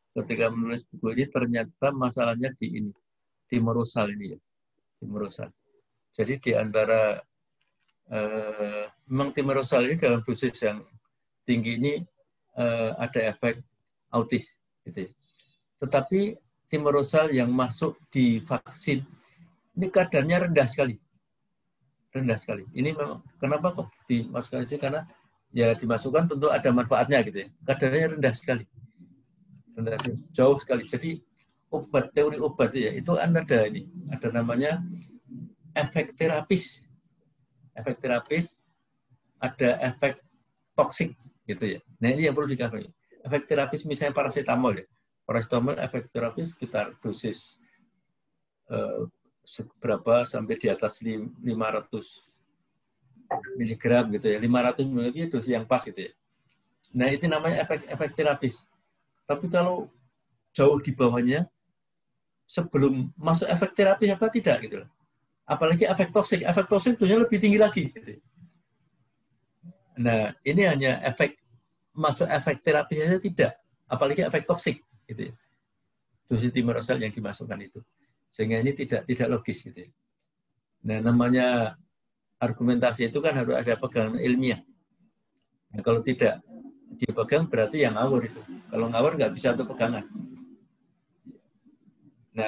ketika menulis buku ini ternyata masalahnya di timorosal ini ya. Timorosal. Jadi di antara memang timorosal ini dalam dosis yang tinggi ini ada efek autis gitu ya. Tetapi timorosal yang masuk di vaksin ini kadarnya rendah sekali. Rendah sekali. Ini memang kenapa kok dimasukkan sih? Karena ya dimasukkan tentu ada manfaatnya gitu ya. Kadarnya rendah sekali. Rendah sekali. Jauh sekali. Jadi teori obat ya, itu ada namanya efek terapis. Efek terapis ada efek toksik gitu ya. Nah ini yang perlu diketahui. Efek terapis misalnya paracetamol ya. Paracetamol efek terapis sekitar dosis berapa sampai di atas 500 miligram gitu ya. 500 miligram itu dosis yang pas gitu ya. Nah itu namanya efek terapis. Tapi kalau jauh di bawahnya, sebelum masuk efek terapi apa tidak gitu loh. Apalagi efek toksik tentunya lebih tinggi lagi gitu. Nah ini hanya masuk efek terapi saja tidak, apalagi efek toksik gitu ya. Dosis timerosal yang dimasukkan itu, sehingga ini tidak logis gitu ya. Nah namanya argumentasi itu kan harus ada pegangan ilmiah. Nah, kalau tidak dipegang berarti yang ngawur itu. Kalau ngawur nggak bisa untuk pegangan. Nah,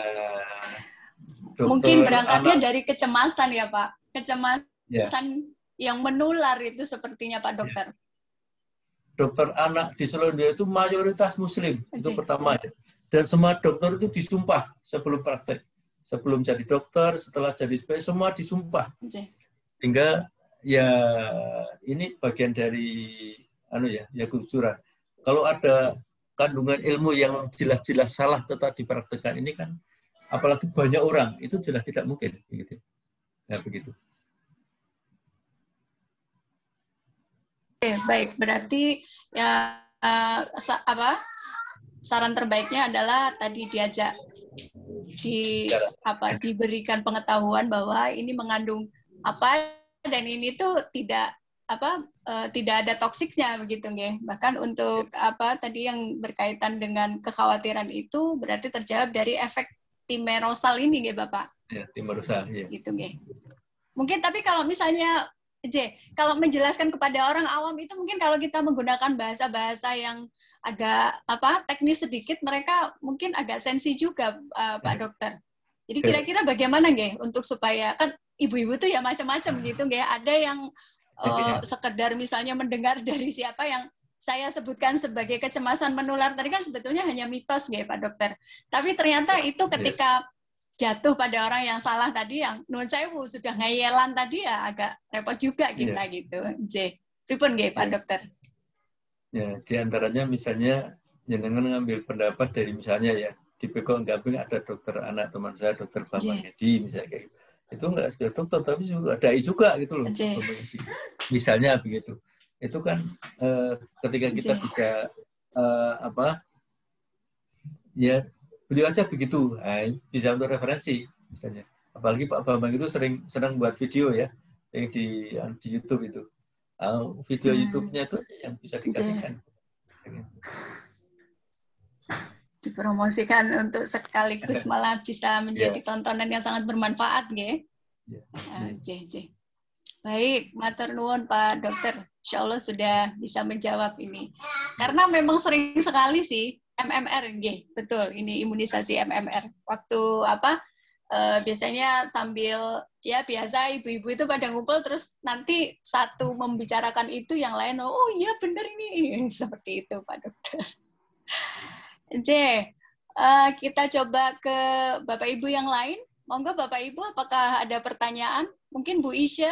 mungkin berangkatnya dari kecemasan ya Pak, kecemasan yang menular itu sepertinya Pak Dokter. Dokter anak di seluruh dunia itu mayoritas Muslim, itu pertama ya. Dan semua dokter itu disumpah sebelum praktek, sebelum jadi dokter, setelah jadi spesialis, semua disumpah. Sehingga ya ini bagian dari ya kejujuran. Kalau ada kandungan ilmu yang jelas-jelas salah tetap dipraktekkan ini kan, apalagi banyak orang, itu jelas tidak mungkin gitu. Nah, begitu. Oke, baik. Berarti ya saran terbaiknya adalah tadi diajak diberikan pengetahuan bahwa ini mengandung apa dan ini tuh tidak ada toksiknya begitu nggih. Bahkan untuk tadi yang berkaitan dengan kekhawatiran itu berarti terjawab dari efek timerosal ini nggih Bapak. Ya, timerosal ya. Gitu nggih. Mungkin tapi kalau misalnya kalau menjelaskan kepada orang awam itu mungkin kalau kita menggunakan bahasa-bahasa yang agak teknis sedikit, mereka mungkin agak sensi juga, Pak Dokter. Jadi kira-kira bagaimana nggih untuk supaya kan ibu-ibu tuh ya macam-macam gitu nggih. Ada yang sekedar misalnya mendengar dari siapa yang saya sebutkan sebagai kecemasan menular tadi kan sebetulnya hanya mitos nggih Pak Dokter. Tapi ternyata itu ketika jatuh pada orang yang salah tadi yang nuwun sewu sudah ngayelan tadi ya agak repot juga kita gitu. Pripun nggih Pak Dokter? Ya, di antaranya misalnya jenengan ngambil pendapat dari misalnya ya di Pekong Gamping ada dokter anak teman saya dokter Bambang Edi misalnya kayak gitu. Itu enggak sekedar dokter tapi juga dai juga gitu loh. Misalnya begitu. Itu kan ketika kita bisa ya beliau aja begitu, bisa untuk referensi misalnya. Apalagi Pak Bambang itu senang buat video ya di YouTube itu. Video YouTube-nya itu yang bisa dikasihkan. Dipromosikan untuk sekaligus malah bisa menjadi tontonan yang sangat bermanfaat, nggih. Baik, matur nuwun Pak Dokter. Insya Allah sudah bisa menjawab ini. Karena memang sering sekali sih MMR, nggih, betul. Ini imunisasi MMR. Waktu biasanya sambil ya biasa ibu-ibu itu pada ngumpul terus nanti satu membicarakan itu yang lain oh iya benar ini seperti itu Pak Dokter. Kita coba ke Bapak Ibu yang lain. Monggo Bapak Ibu apakah ada pertanyaan? Mungkin Bu Isya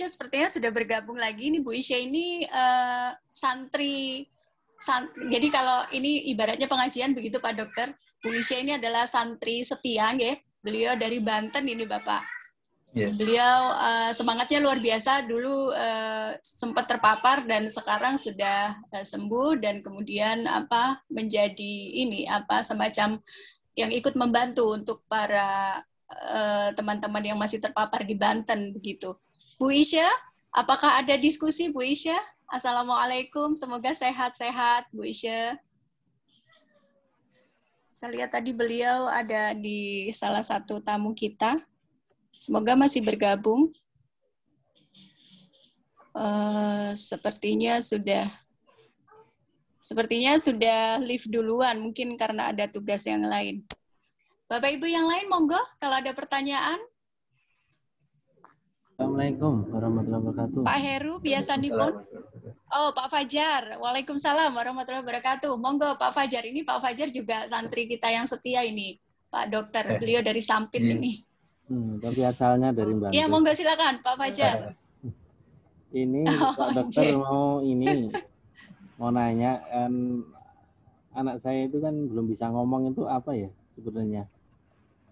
sepertinya sudah bergabung lagi. Ini Bu Isya ini santri. Jadi kalau ini ibaratnya pengajian begitu Pak Dokter. Bu Isya ini adalah santri setia, nggih. Beliau dari Banten ini Bapak. Beliau semangatnya luar biasa. Dulu sempat terpapar dan sekarang sudah sembuh dan kemudian menjadi semacam yang ikut membantu untuk para teman-teman yang masih terpapar di Banten begitu. Bu Isya, apakah ada diskusi Bu Isya? Assalamualaikum, semoga sehat-sehat Bu Isya. Saya lihat tadi beliau ada di salah satu tamu kita. Semoga masih bergabung. Sepertinya sudah leave duluan, mungkin karena ada tugas yang lain. Bapak Ibu yang lain, monggo kalau ada pertanyaan. Assalamualaikum warahmatullahi wabarakatuh. Pak Heru, biasanipun. Oh, Pak Fajar. Waalaikumsalam warahmatullahi wabarakatuh. Monggo Pak Fajar. Ini Pak Fajar juga santri kita yang setia ini, Pak Dokter. Beliau dari Sampit ini. Tapi asalnya dari Banten. Iya, monggo silakan Pak Fajar. Ini Pak Dokter mau nanya, anak saya itu kan belum bisa ngomong, itu apa ya sebenarnya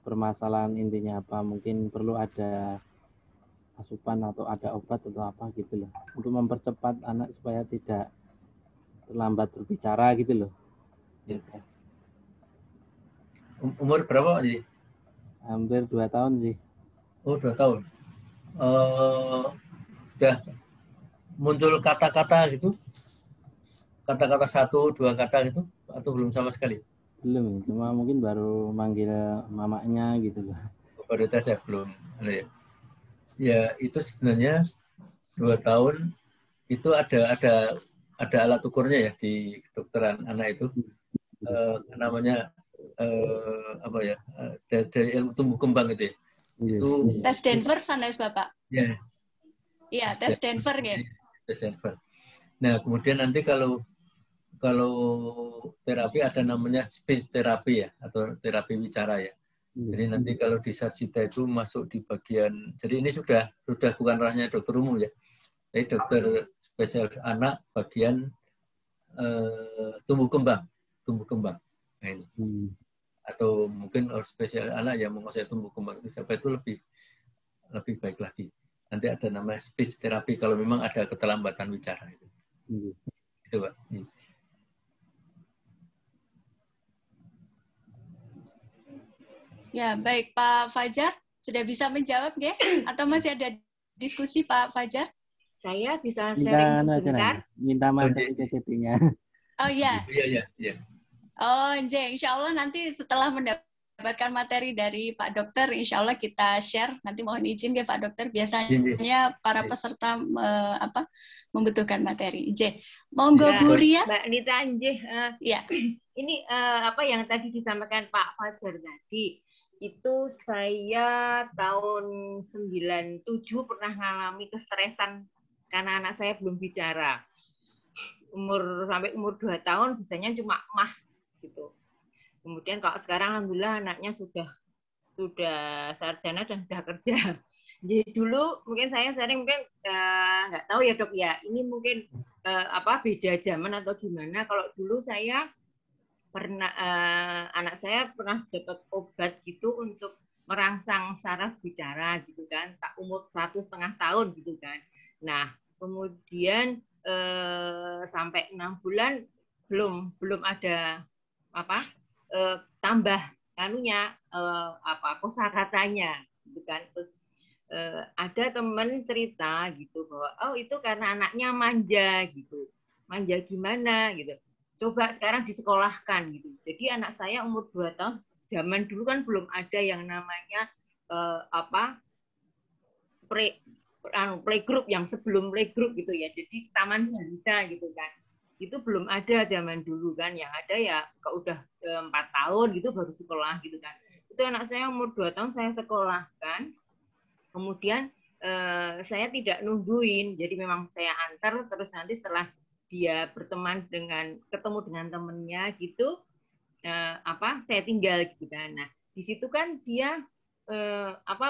permasalahan intinya apa? Mungkin perlu ada asupan atau ada obat atau apa gitu loh, untuk mempercepat anak supaya tidak terlambat berbicara gitu loh. Ya. Umur berapa Pak? Hampir 2 tahun sih. Oh, 2 tahun. Sudah muncul kata-kata gitu? Kata-kata 1-2 kata gitu? Atau belum sama sekali? Belum, cuma mungkin baru manggil mamanya gitu loh. Pada tes ya belum. Ya itu sebenarnya 2 tahun itu ada alat ukurnya ya di kedokteran anak itu. Namanya apa ya, dari ilmu tumbuh kembang gitu ya. Itu tes Denver sanes Bapak. Ya. Iya, tes Denver ya. Tes Denver. Nah, kemudian nanti kalau terapi ada namanya speech therapy ya, atau terapi bicara ya. Jadi nanti kalau di Sarjita itu masuk di bagian, jadi ini sudah bukan ranahnya dokter umum ya. Jadi dokter spesialis anak bagian tumbuh kembang. Nah, ini. Atau mungkin spesialis anak yang menguasai tumbuh kembang itu siapa itu lebih baik lagi. Nanti ada namanya speech therapy kalau memang ada keterlambatan bicara itu. Itu Pak. Ya, baik Pak Fajar, sudah bisa menjawab nggih? Atau masih ada diskusi Pak Fajar? Saya bisa sharing sebentar. Minta materi PPT-nya. Oh iya. Iya. Oh, insya Allah nanti setelah mendapatkan materi dari Pak Dokter, insya Allah kita share. Nanti mohon izin ya Pak Dokter, biasanya para peserta membutuhkan materi. Monggo Bu Ria. Mbak Nita, ya. Ini apa yang tadi disampaikan Pak Fajar tadi, itu saya tahun 97 pernah mengalami kestresan karena anak saya belum bicara. Sampai umur 2 tahun biasanya cuma mah gitu. Kemudian kalau sekarang alhamdulillah anaknya sudah sarjana dan sudah kerja. Jadi dulu mungkin saya sering nggak tahu ya Dok ya, ini mungkin beda zaman atau gimana. Kalau dulu saya pernah anak saya pernah dapat obat gitu untuk merangsang saraf bicara gitu kan, tak umur 1,5 tahun gitu kan. Nah kemudian sampai 6 bulan belum ada tambah kosakatanya gitu kan. Terus ada teman cerita gitu bahwa itu karena anaknya manja gitu. Manja gimana gitu. Coba sekarang disekolahkan gitu. Jadi anak saya umur 2 tahun, zaman dulu kan belum ada yang namanya playgroup yang sebelum playgroup gitu ya. Jadi taman balita gitu kan. Itu belum ada zaman dulu kan. Yang ada ya kalau udah 4 tahun gitu baru sekolah gitu kan. Itu anak saya umur 2 tahun saya sekolahkan. Kemudian saya tidak nungguin. Jadi memang saya antar, terus nanti setelah dia ketemu dengan temennya gitu, saya tinggal gitu kan. Nah di situ kan dia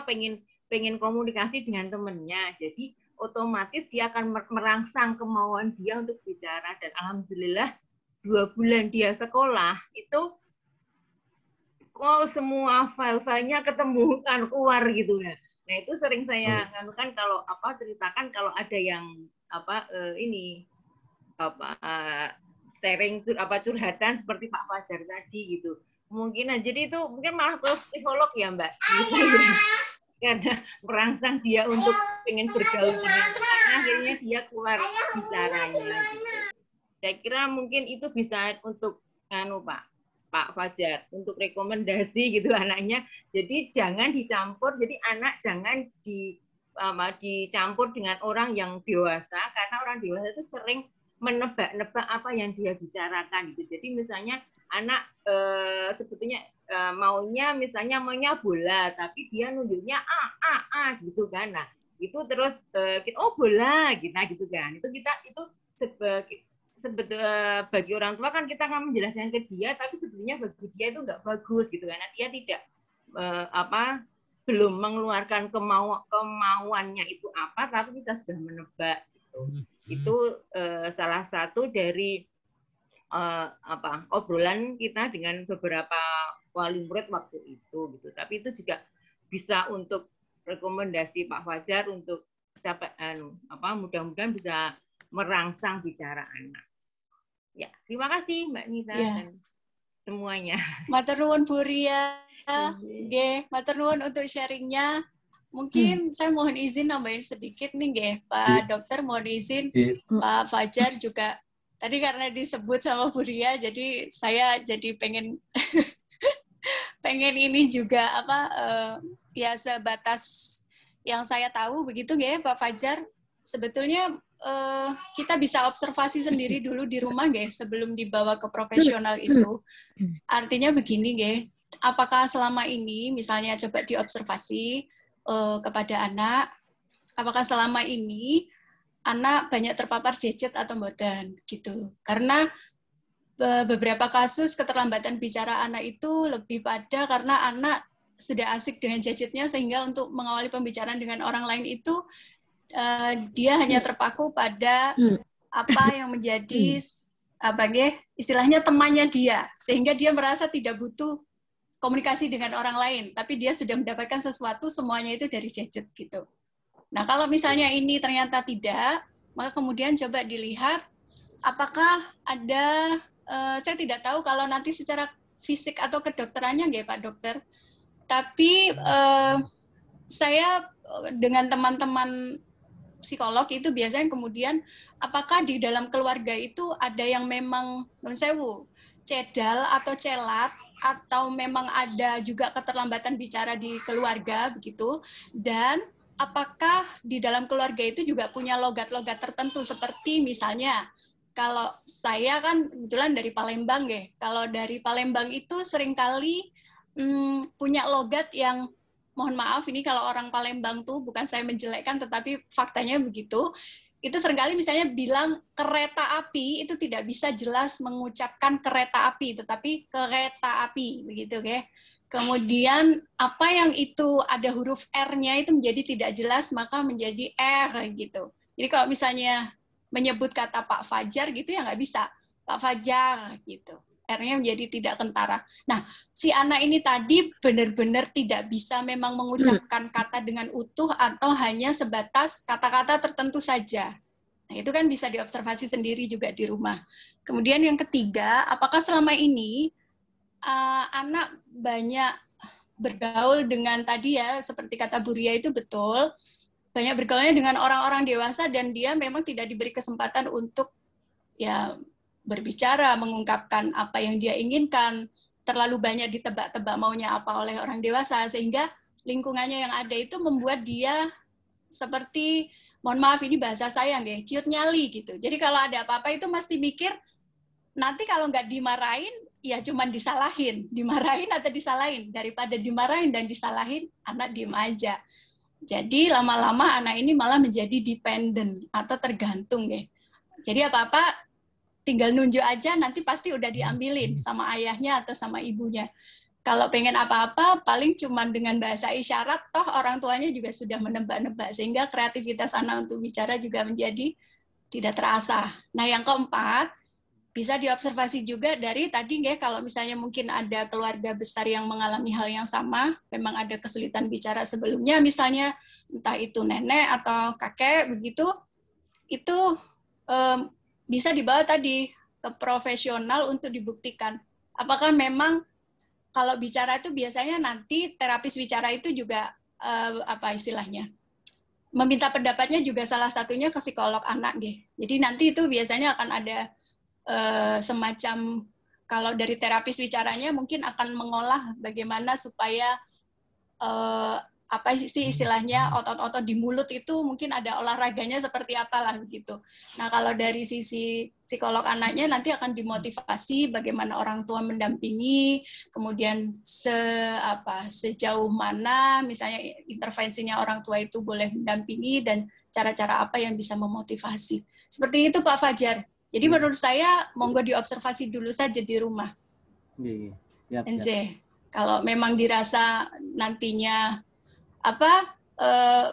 pengen komunikasi dengan temennya, jadi otomatis dia akan merangsang kemauan dia untuk bicara. Dan alhamdulillah 2 bulan dia sekolah itu semua file-filenya ketemu kan keluar gitu ya. Nah itu sering saya nganukan kalau ceritakan kalau ada yang sharing curhatan seperti Pak Fajar tadi gitu. Kemungkinan jadi itu mungkin malah ke psikolog ya Mbak. Karena merangsang dia untuk pengen bergaul dengan teman, akhirnya dia keluar bicaranya gitu. Saya kira mungkin itu bisa untuk Pak Fajar untuk rekomendasi gitu anaknya. Jadi jangan dicampur, jadi anak jangan dicampur dengan orang yang dewasa, karena orang dewasa itu sering menebak-nebak apa yang dia bicarakan gitu. Jadi misalnya anak sebetulnya maunya bola, tapi dia nunjuknya gitu kan. Nah itu terus bola gitu, nah gitu kan. Itu bagi orang tua kan kita akan menjelaskan ke dia, tapi sebetulnya bagi dia itu nggak bagus gitu karena dia tidak belum mengeluarkan kemauannya itu apa, tapi kita sudah menebak. Itu salah satu dari obrolan kita dengan beberapa wali murid waktu itu gitu. Tapi itu juga bisa untuk rekomendasi Pak Fajar untuk mudah-mudahan bisa merangsang bicara anak. Ya, terima kasih Mbak Nita dan semuanya. Matur nuwun Bu Ria. Nggih, matur nuwun untuk sharingnya. Mungkin saya mohon izin nambahin sedikit nih nggih, Pak Dokter mohon izin, Pak Fajar juga tadi karena disebut sama Bu Ria, jadi saya jadi pengen pengen ini juga ya sebatas yang saya tahu begitu nggih Pak Fajar. Sebetulnya kita bisa observasi sendiri dulu di rumah nggih sebelum dibawa ke profesional itu. Artinya begini nggih, apakah selama ini misalnya coba diobservasi kepada anak, apakah selama ini anak banyak terpapar gadget atau mboten gitu. Karena beberapa kasus keterlambatan bicara anak itu lebih pada karena anak sudah asik dengan gadgetnya sehingga untuk mengawali pembicaraan dengan orang lain itu dia hanya terpaku pada apa yang menjadi istilahnya temannya dia, sehingga dia merasa tidak butuh komunikasi dengan orang lain, tapi dia sudah mendapatkan sesuatu semuanya itu dari gadget gitu. Nah, kalau misalnya ini ternyata tidak, maka kemudian coba dilihat apakah ada, saya tidak tahu kalau nanti secara fisik atau kedokterannya nggih Pak Dokter, tapi saya dengan teman-teman psikolog itu biasanya kemudian apakah di dalam keluarga itu ada yang memang non sewu cedal atau celat atau memang ada juga keterlambatan bicara di keluarga begitu, dan apakah di dalam keluarga itu juga punya logat-logat tertentu seperti misalnya kalau saya kan kebetulan dari Palembang ya, kalau dari Palembang itu seringkali punya logat yang mohon maaf ini kalau orang Palembang tuh bukan saya menjelekkan tetapi faktanya begitu. Itu seringkali misalnya bilang kereta api itu tidak bisa jelas mengucapkan kereta api tetapi kereta api begitu ya. Kemudian apa yang itu ada huruf R-nya itu menjadi tidak jelas maka menjadi R gitu. Jadi kalau misalnya menyebut kata Pak Fajar gitu ya nggak bisa Pak Fajar gitu. R-nya menjadi tidak kentara. Nah, si anak ini tadi benar-benar tidak bisa memang mengucapkan kata dengan utuh atau hanya sebatas kata-kata tertentu saja. Nah, itu kan bisa diobservasi sendiri juga di rumah. Kemudian yang ketiga, apakah selama ini anak banyak bergaul dengan tadi ya, seperti kata Bu Ria itu betul, banyak bergaulnya dengan orang-orang dewasa dan dia memang tidak diberi kesempatan untuk ya berbicara, mengungkapkan apa yang dia inginkan, terlalu banyak ditebak-tebak maunya apa oleh orang dewasa, sehingga lingkungannya yang ada itu membuat dia seperti, mohon maaf ini bahasa saya nggih, ciut nyali gitu. Jadi kalau ada apa-apa itu mesti mikir, nanti kalau nggak dimarahin, ya cuman disalahin, dimarahin atau disalahin. Daripada dimarahin dan disalahin, anak diem aja. Jadi lama-lama anak ini malah menjadi dependent atau tergantung ya. Jadi apa-apa tinggal nunjuk aja nanti pasti udah diambilin sama ayahnya atau sama ibunya. Kalau pengen apa-apa paling cuman dengan bahasa isyarat toh orang tuanya juga sudah menebak-nebak sehingga kreativitas anak untuk bicara juga menjadi tidak terasa. Nah, yang keempat bisa diobservasi juga dari tadi ya kalau misalnya mungkin ada keluarga besar yang mengalami hal yang sama, memang ada kesulitan bicara sebelumnya misalnya entah itu nenek atau kakek begitu, itu bisa dibawa tadi ke profesional untuk dibuktikan. Apakah memang kalau bicara itu biasanya nanti terapis bicara itu juga apa istilahnya meminta pendapatnya juga salah satunya ke psikolog anak gitu. Jadi nanti itu biasanya akan ada semacam kalau dari terapis bicaranya mungkin akan mengolah bagaimana supaya apa sih istilahnya otot-otot di mulut itu mungkin ada olahraganya seperti apalah begitu. Nah kalau dari sisi psikolog anaknya nanti akan dimotivasi bagaimana orang tua mendampingi, kemudian sejauh mana misalnya intervensinya orang tua itu boleh mendampingi dan cara-cara apa yang bisa memotivasi. Seperti itu Pak Fajar. Jadi menurut saya monggo diobservasi dulu saja di rumah. Kalau memang dirasa nantinya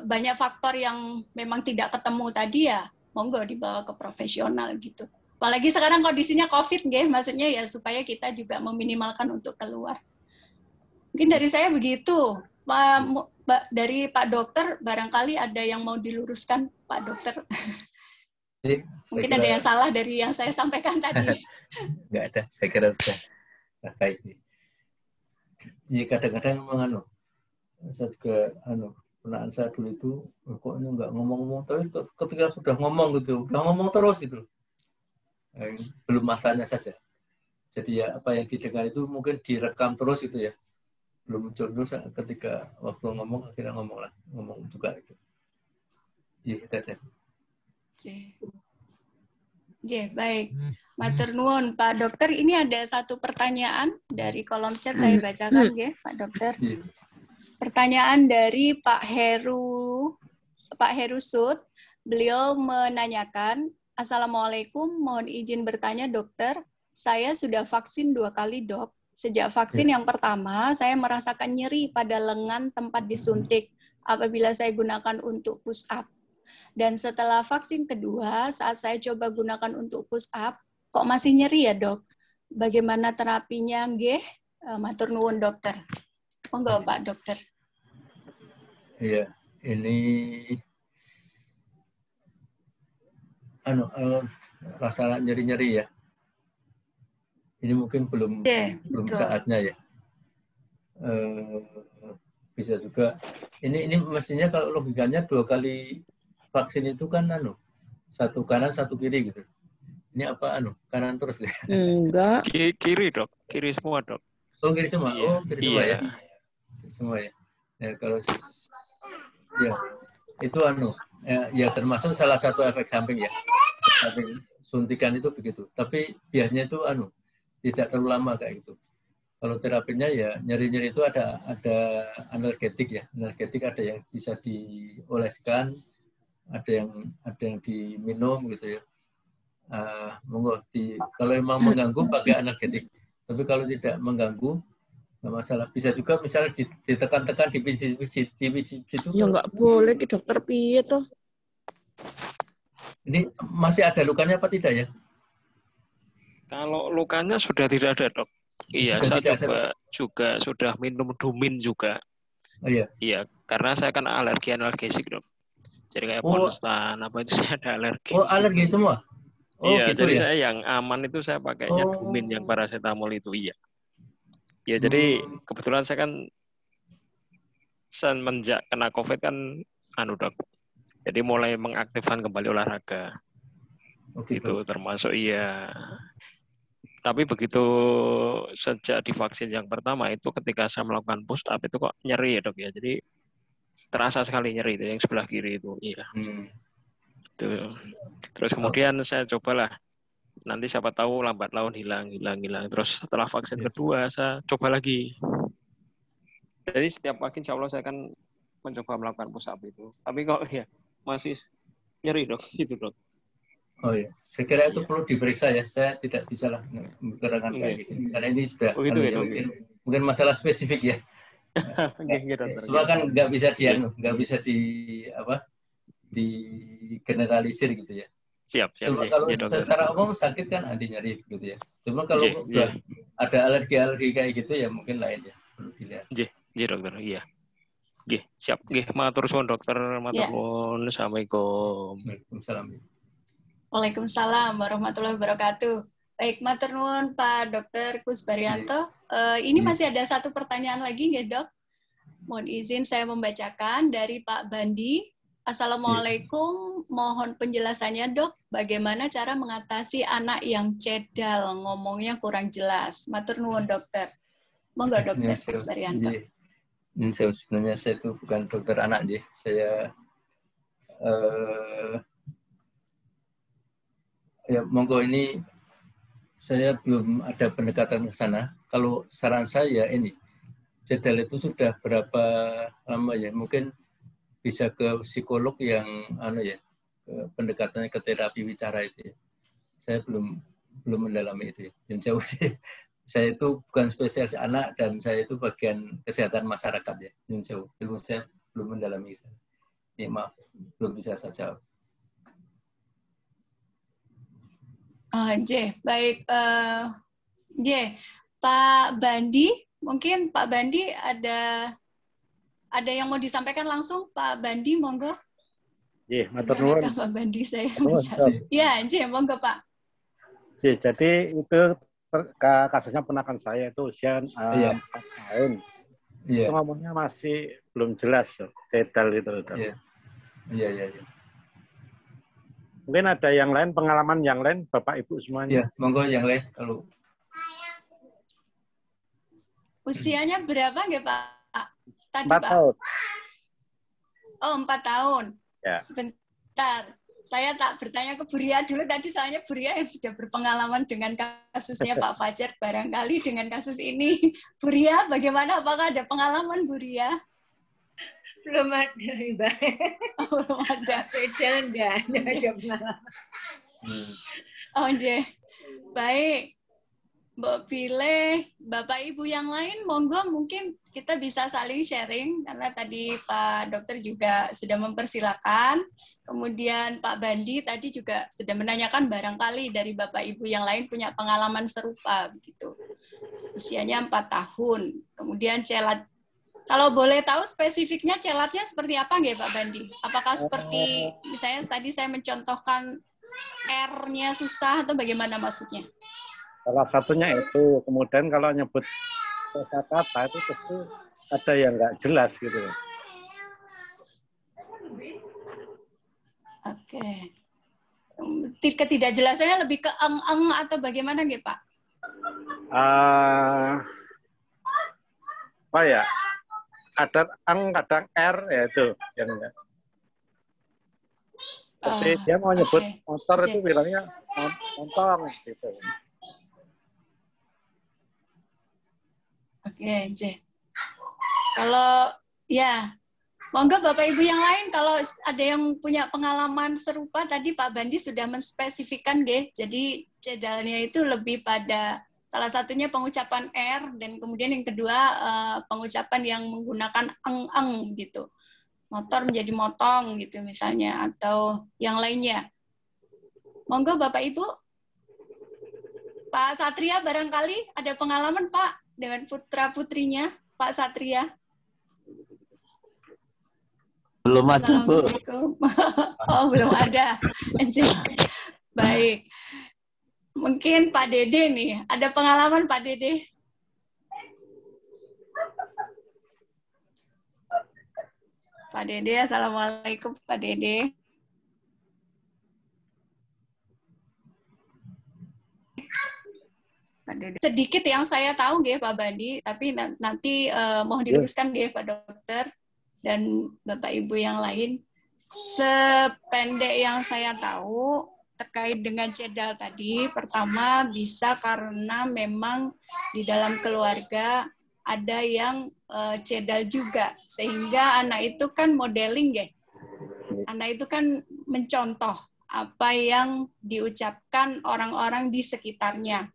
banyak faktor yang memang tidak ketemu tadi ya monggo dibawa ke profesional gitu. Apalagi sekarang kondisinya COVID, nggih, maksudnya ya supaya kita juga meminimalkan untuk keluar. Mungkin dari saya begitu. Dari Pak Dokter, barangkali ada yang mau diluruskan, Pak Dokter. Mungkin ada yang salah dari yang saya sampaikan tadi. Nggak ada, saya kira sudah baik. Jadi kadang-kadang memang saya juga penaan saya dulu itu kok ini nggak ngomong-ngomong, tapi ketika sudah ngomong gitu, udah ngomong terus gitu. Belum masanya saja. Jadi ya apa yang didengar itu mungkin direkam terus itu ya. Belum muncul terus ketika waktu ngomong akhirnya ngomong juga itu. Iya, kita cek. Baik. Matur nuwun Pak Dokter, ini ada satu pertanyaan dari kolom chat saya bacakan ya, Pak Dokter. Pertanyaan dari Pak Heru Sud. Beliau menanyakan, Assalamualaikum, mohon izin bertanya dokter, saya sudah vaksin 2 kali dok. Sejak vaksin yang pertama, saya merasakan nyeri pada lengan tempat disuntik apabila saya gunakan untuk push up. Dan setelah vaksin kedua, saat saya coba gunakan untuk push up, kok masih nyeri ya dok? Bagaimana terapinya, nggih? Matur nuwun dokter. Monggo Pak Dokter. Iya, ini rasa nyeri-nyeri ya. Ini mungkin belum saatnya ya. Bisa juga. Ini mestinya kalau logikanya 2 kali vaksin itu kan satu kanan satu kiri gitu. Ini apa kanan terus deh? Enggak. Kiri dok, kiri semua dok. Oh kiri semua. Iya. Oh kiri semua iya. ya. Kiri semua ya. Ya kalau ya itu ya termasuk salah satu efek samping ya. Samping suntikan itu begitu. Tapi biasanya itu tidak terlalu lama kayak gitu. Kalau terapinya ya nyeri-nyeri itu ada analgetik ya. Analgetik ada yang bisa dioleskan, ada yang diminum gitu ya. Monggo kalau memang mengganggu pakai analgetik. Tapi kalau tidak mengganggu nggak masalah. Bisa juga misalnya ditekan-tekan, dipijit itu. Ya nggak boleh ki dokter piye toh. Ini masih ada lukanya apa tidak ya? Kalau lukanya sudah tidak ada dok. Iya, saya coba juga sudah minum Dumin juga. Oh iya. Iya, karena saya kan alergi analgesik dok. Jadi kayak Ponstan apa itu saya ada alergi. Oh alergi semua. Oh, iya, gitu jadi ya? saya yang aman itu saya pakainya Dumin yang paracetamol itu iya. Ya jadi kebetulan saya kan semenjak kena COVID kan dok. Jadi mulai mengaktifkan kembali olahraga. Oh, gitu. Itu termasuk iya. Tapi begitu sejak divaksin yang pertama itu ketika saya melakukan push up itu kok nyeri ya dok ya. Jadi terasa sekali nyeri itu yang sebelah kiri itu. Iya. Itu. Terus kemudian saya cobalah. Nanti siapa tahu lambat laun hilang. Terus setelah vaksin kedua saya coba lagi. Jadi setiap pagi insya Allah saya akan mencoba melakukan push up itu. Tapi kok ya masih nyeri dok. Gitu dok. Oh iya, saya kira itu perlu diperiksa ya. Saya tidak bisa lah menerangkan kayak gitu. Karena ini sudah mungkin masalah spesifik ya. Semua kan nggak bisa di generalisir gitu ya. Siap. Cuma kalau secara umum sakit kan anti nyeri gitu ya. Cuma kalau udah ada alergi kayak gitu ya mungkin lain ya. Perlu dilihat. Iya dokter, iya. Siap. Matur suwun dokter, matur nuwun. Assalamualaikum. Waalaikumsalam. Waalaikumsalam warahmatullahi wabarakatuh. Baik, matur nuwun Pak Dokter Kusbarianto. Ini masih ada satu pertanyaan lagi ya dok. Mohon izin saya membacakan dari Pak Bandi. Assalamualaikum, mohon penjelasannya dok. Bagaimana cara mengatasi anak yang cedal, ngomongnya kurang jelas. Matur nuwun dokter. Monggo Dokter Kusbarianto. Sebenarnya saya itu bukan dokter anak sih. Saya ya monggo ini saya belum ada pendekatan ke sana. Kalau saran saya ini cedal itu sudah berapa lama ya? Mungkin bisa ke psikolog yang pendekatannya ke terapi bicara itu ya. Saya belum mendalami itu ya. Yang jauh sih. Saya itu bukan spesialis anak dan saya itu bagian kesehatan masyarakat ya. Yang jauh. Ilmu saya belum mendalami sana. Ini maaf, belum bisa saya jawab. Baik. Pak Bandi, mungkin Pak Bandi ada yang mau disampaikan langsung, Pak Bandi, monggo. Matur nuwun. Pak Bandi saya bicara. Ya, monggo Pak. Jadi itu kasusnya ponakan saya itu usia 4 tahun. Itu ngomongnya masih belum jelas, cedal itu. Iya. Mungkin ada yang lain, pengalaman yang lain, Bapak Ibu semuanya. Iya, monggo yang lain kalau. Usianya berapa nggak Pak? Tadi 4 tahun. Oh, 4 tahun. Ya. Sebentar. Saya tak bertanya ke Bu Ria dulu. Tadi soalnya Bu Ria yang sudah berpengalaman dengan kasusnya Pak Fajar. Barangkali dengan kasus ini. Bu Ria, bagaimana? Apakah ada pengalaman, Bu Ria? Belum ada, Mbak. Belum ada. Jalan nggak ada pengalaman. Baik. Mbak Pile, Bapak Ibu yang lain, monggo mungkin kita bisa saling sharing, karena tadi Pak Dokter juga sudah mempersilakan, kemudian Pak Bandi tadi juga sudah menanyakan barangkali dari Bapak Ibu yang lain punya pengalaman serupa, begitu. Usianya 4 tahun, kemudian celat. Kalau boleh tahu spesifiknya celatnya seperti apa nggak Pak Bandi? Apakah seperti, misalnya tadi saya mencontohkan R-nya susah atau bagaimana maksudnya? Salah satunya itu, kemudian kalau nyebut kata-kata itu tentu ada yang nggak jelas gitu. Oke. Ketidakjelasannya lebih ke eng-eng atau bagaimana nggih Pak? Apa ya? Kadang eng, kadang R, ya itu yang enggak. Tapi dia mau nyebut motor itu bilangnya montong gitu. Oke, kalau ya, monggo Bapak Ibu yang lain kalau ada yang punya pengalaman serupa tadi Pak Bandi sudah menspesifikkan jadi cedalnya itu lebih pada salah satunya pengucapan R dan kemudian yang kedua pengucapan yang menggunakan eng-eng gitu. Motor menjadi motong gitu misalnya atau yang lainnya. Monggo Bapak Ibu. Pak Satria barangkali ada pengalaman Pak dengan putra-putrinya, Pak Satria? Belum ada, Bu. Oh, belum ada. Baik. Mungkin Pak Dede nih, ada pengalaman Pak Dede? Pak Dede, Assalamualaikum Pak Dede. Sedikit yang saya tahu nggih Pak Bandi, tapi nanti mohon diluruskan nggih Pak Dokter dan Bapak Ibu yang lain. Sependek yang saya tahu terkait dengan cedal tadi, pertama bisa karena memang di dalam keluarga ada yang cedal juga, sehingga anak itu kan modeling ya. Anak itu kan mencontoh apa yang diucapkan orang-orang di sekitarnya.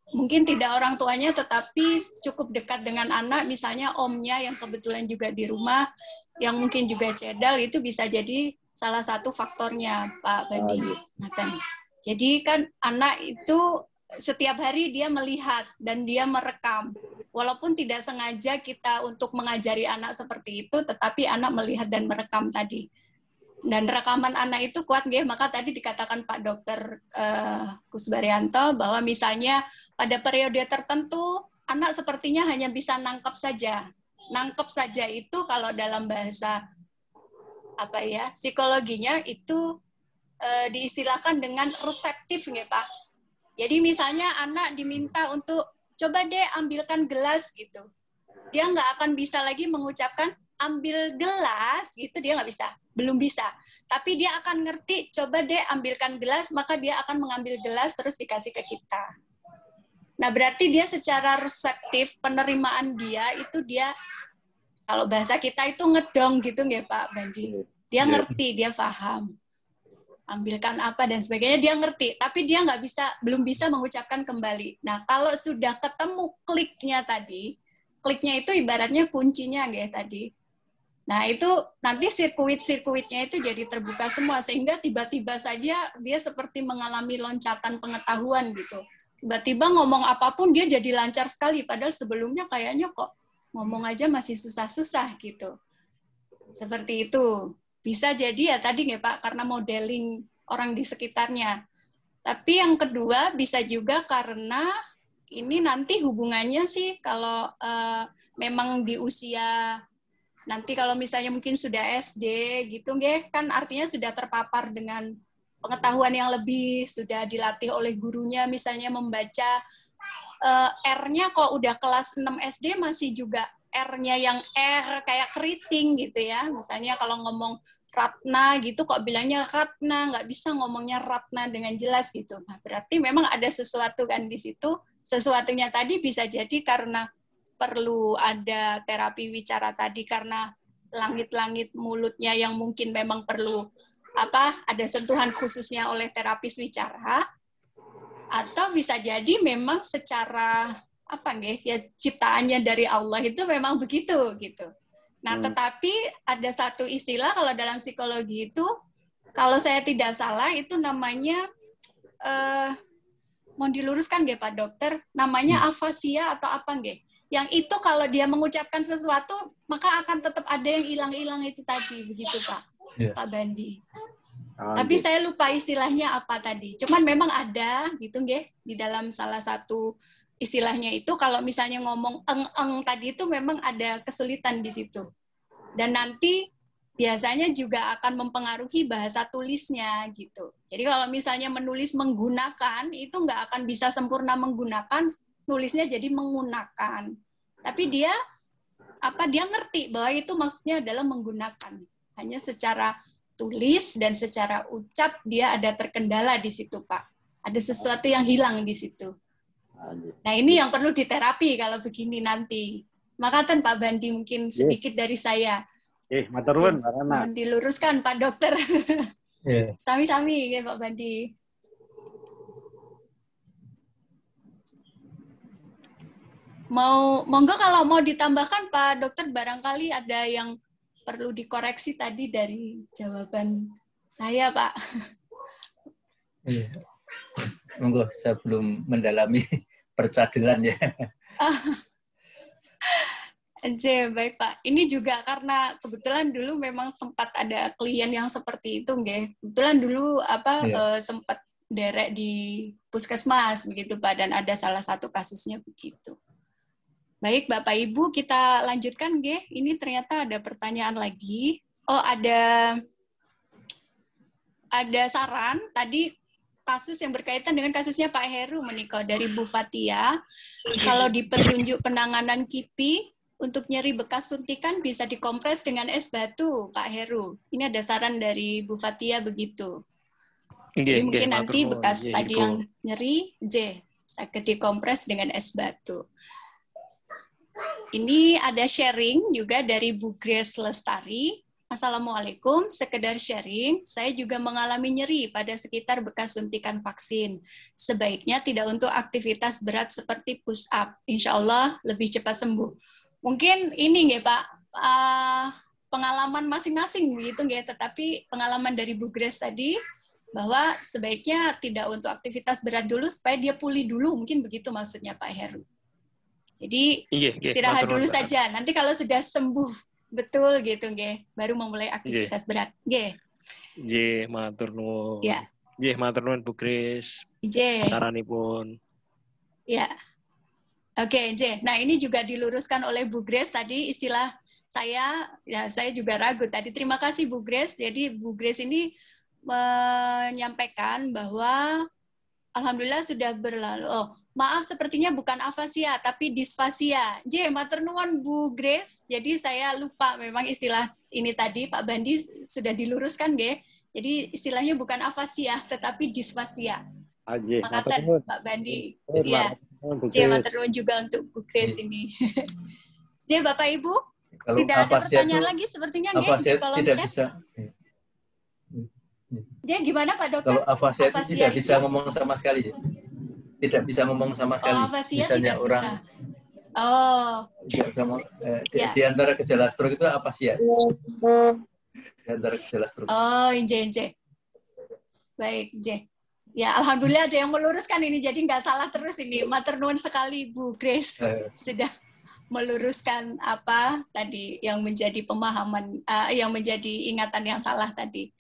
Mungkin tidak orang tuanya, tetapi cukup dekat dengan anak, misalnya omnya yang kebetulan juga di rumah, yang mungkin juga cedal, itu bisa jadi salah satu faktornya, Pak Bandi. Jadi kan anak itu setiap hari dia melihat dan dia merekam. Walaupun tidak sengaja kita untuk mengajari anak seperti itu, tetapi anak melihat dan merekam tadi. Dan rekaman anak itu kuat, nggih. Maka tadi dikatakan Pak Dokter Kusbaryanto bahwa misalnya pada periode tertentu anak sepertinya hanya bisa nangkep saja. Nangkep saja itu kalau dalam bahasa psikologinya itu diistilahkan dengan reseptif, nggih Pak. Jadi misalnya anak diminta untuk coba deh ambilkan gelas gitu, dia nggak akan bisa lagi mengucapkan ambil gelas gitu, dia nggak bisa, belum bisa. Tapi dia akan ngerti, coba deh ambilkan gelas, maka dia akan mengambil gelas terus dikasih ke kita. Nah berarti dia secara reseptif, penerimaan dia itu dia, kalau bahasa kita itu ngedong gitu nggak Pak Bandi. Dia ngerti, dia paham. Ambilkan apa dan sebagainya, dia ngerti. Tapi dia nggak bisa, belum bisa mengucapkan kembali. Nah kalau sudah ketemu kliknya tadi, kliknya itu ibaratnya kuncinya nggak tadi. Nah, itu nanti sirkuit-sirkuitnya itu jadi terbuka semua, sehingga tiba-tiba saja dia seperti mengalami loncatan pengetahuan gitu. Tiba-tiba ngomong apapun dia jadi lancar sekali, padahal sebelumnya kayaknya kok ngomong aja masih susah-susah gitu. Seperti itu. Bisa jadi ya tadi ya Pak, karena modeling orang di sekitarnya. Tapi yang kedua bisa juga karena ini nanti hubungannya sih kalau memang di usia nanti kalau misalnya mungkin sudah SD gitu nggih, kan artinya sudah terpapar dengan pengetahuan yang lebih, sudah dilatih oleh gurunya misalnya membaca R-nya kok udah kelas 6 SD masih juga R-nya yang R kayak keriting gitu ya. Misalnya kalau ngomong Ratna gitu kok bilangnya Ratna, nggak bisa ngomongnya Ratna dengan jelas gitu. Nah, berarti memang ada sesuatu kan di situ. Sesuatunya tadi bisa jadi karena perlu ada terapi wicara tadi karena langit-langit mulutnya yang mungkin memang perlu ada sentuhan khususnya oleh terapis wicara, atau bisa jadi memang secara ya ciptaannya dari Allah itu memang begitu gitu. Nah, tetapi ada satu istilah kalau dalam psikologi itu, kalau saya tidak salah itu namanya mau diluruskan nggih Pak Dokter, namanya afasia atau apa nggih? Yang itu kalau dia mengucapkan sesuatu, maka akan tetap ada yang hilang-hilang itu tadi, begitu Pak, Pak Bandi. Tapi saya lupa istilahnya apa tadi. Cuman memang ada, gitu nggih, di dalam salah satu istilahnya itu, kalau misalnya ngomong eng-eng tadi itu memang ada kesulitan di situ. Dan nanti biasanya juga akan mempengaruhi bahasa tulisnya, gitu. Jadi kalau misalnya menulis menggunakan, itu nggak akan bisa sempurna menggunakan, nulisnya jadi menggunakan. Tapi dia ngerti bahwa itu maksudnya adalah menggunakan. Hanya secara tulis dan secara ucap dia ada terkendala di situ, Pak. Ada sesuatu yang hilang di situ. Nah, ini yang perlu diterapi kalau begini nanti. Makatan Pak Bandi mungkin sedikit dari saya. Matur nuwun, Pak Rana. Mohon diluruskan Pak Dokter. Sami-sami ya Pak Bandi. Monggo kalau mau ditambahkan Pak Dokter, barangkali ada yang perlu dikoreksi tadi dari jawaban saya Pak. Monggo, saya belum mendalami percadilan ya. Baik Pak. Ini juga karena kebetulan dulu memang sempat ada klien yang seperti itu nggih. Kebetulan dulu sempat derek di puskesmas begitu Pak, dan ada salah satu kasusnya begitu. Baik, Bapak Ibu, kita lanjutkan, nggih. Ini ternyata ada pertanyaan lagi. Oh, ada saran tadi kasus yang berkaitan dengan kasusnya Pak Heru menikah dari Bu Fatia. Kalau di petunjuk penanganan KIPI untuk nyeri bekas suntikan bisa dikompres dengan es batu, Pak Heru. Ini ada saran dari Bu Fatia begitu. Jadi mungkin nanti bekas tadi yang nyeri, sakit dikompres dengan es batu. Ini ada sharing juga dari Bu Grace Lestari. Assalamualaikum, sekedar sharing, saya juga mengalami nyeri pada sekitar bekas suntikan vaksin. Sebaiknya tidak untuk aktivitas berat seperti push up. Insya Allah lebih cepat sembuh. Mungkin ini nggih Pak, pengalaman masing-masing begitu nggih, tetapi pengalaman dari Bu Grace tadi, bahwa sebaiknya tidak untuk aktivitas berat dulu supaya dia pulih dulu, mungkin begitu maksudnya Pak Heru. Jadi istirahat dulu saja. Nanti kalau sudah sembuh betul gitu nggih, baru memulai aktivitas berat. Nggih. Matur nuwun. Ya. Nggih, matur nuwun Bu Kris. Saranipun. Ya. Oke, Nah, ini juga diluruskan oleh Bu Grace tadi istilah saya juga ragu tadi. Terima kasih Bu Grace. Jadi Bu Grace ini menyampaikan bahwa alhamdulillah sudah berlalu. Oh, maaf sepertinya bukan afasia tapi disfasia. Matur nuwun Bu Grace. Jadi saya lupa memang istilah ini tadi Pak Bandi sudah diluruskan nggih. Jadi istilahnya bukan afasia tetapi disfasia. Makatan Pak Bandi. Iya. Matur nuwun juga untuk Bu Grace ini. Bapak Ibu, kalau tidak ada pertanyaan lagi sepertinya nggih di kolom chat. Bisa. Gimana Pak Dokter? Kalau afasia itu tidak bisa ngomong sama sekali. Tidak bisa ngomong sama sekali. Afasia misalnya tidak orang bisa. Oh. Di antara gejala stroke itu apa sih ya? Di antara gejala stroke. Oh, J. Baik, J. Ya, alhamdulillah ada yang meluruskan ini, jadi nggak salah terus ini. Matur nuwun sekali Bu Grace sudah meluruskan apa tadi yang menjadi pemahaman, yang menjadi ingatan yang salah tadi.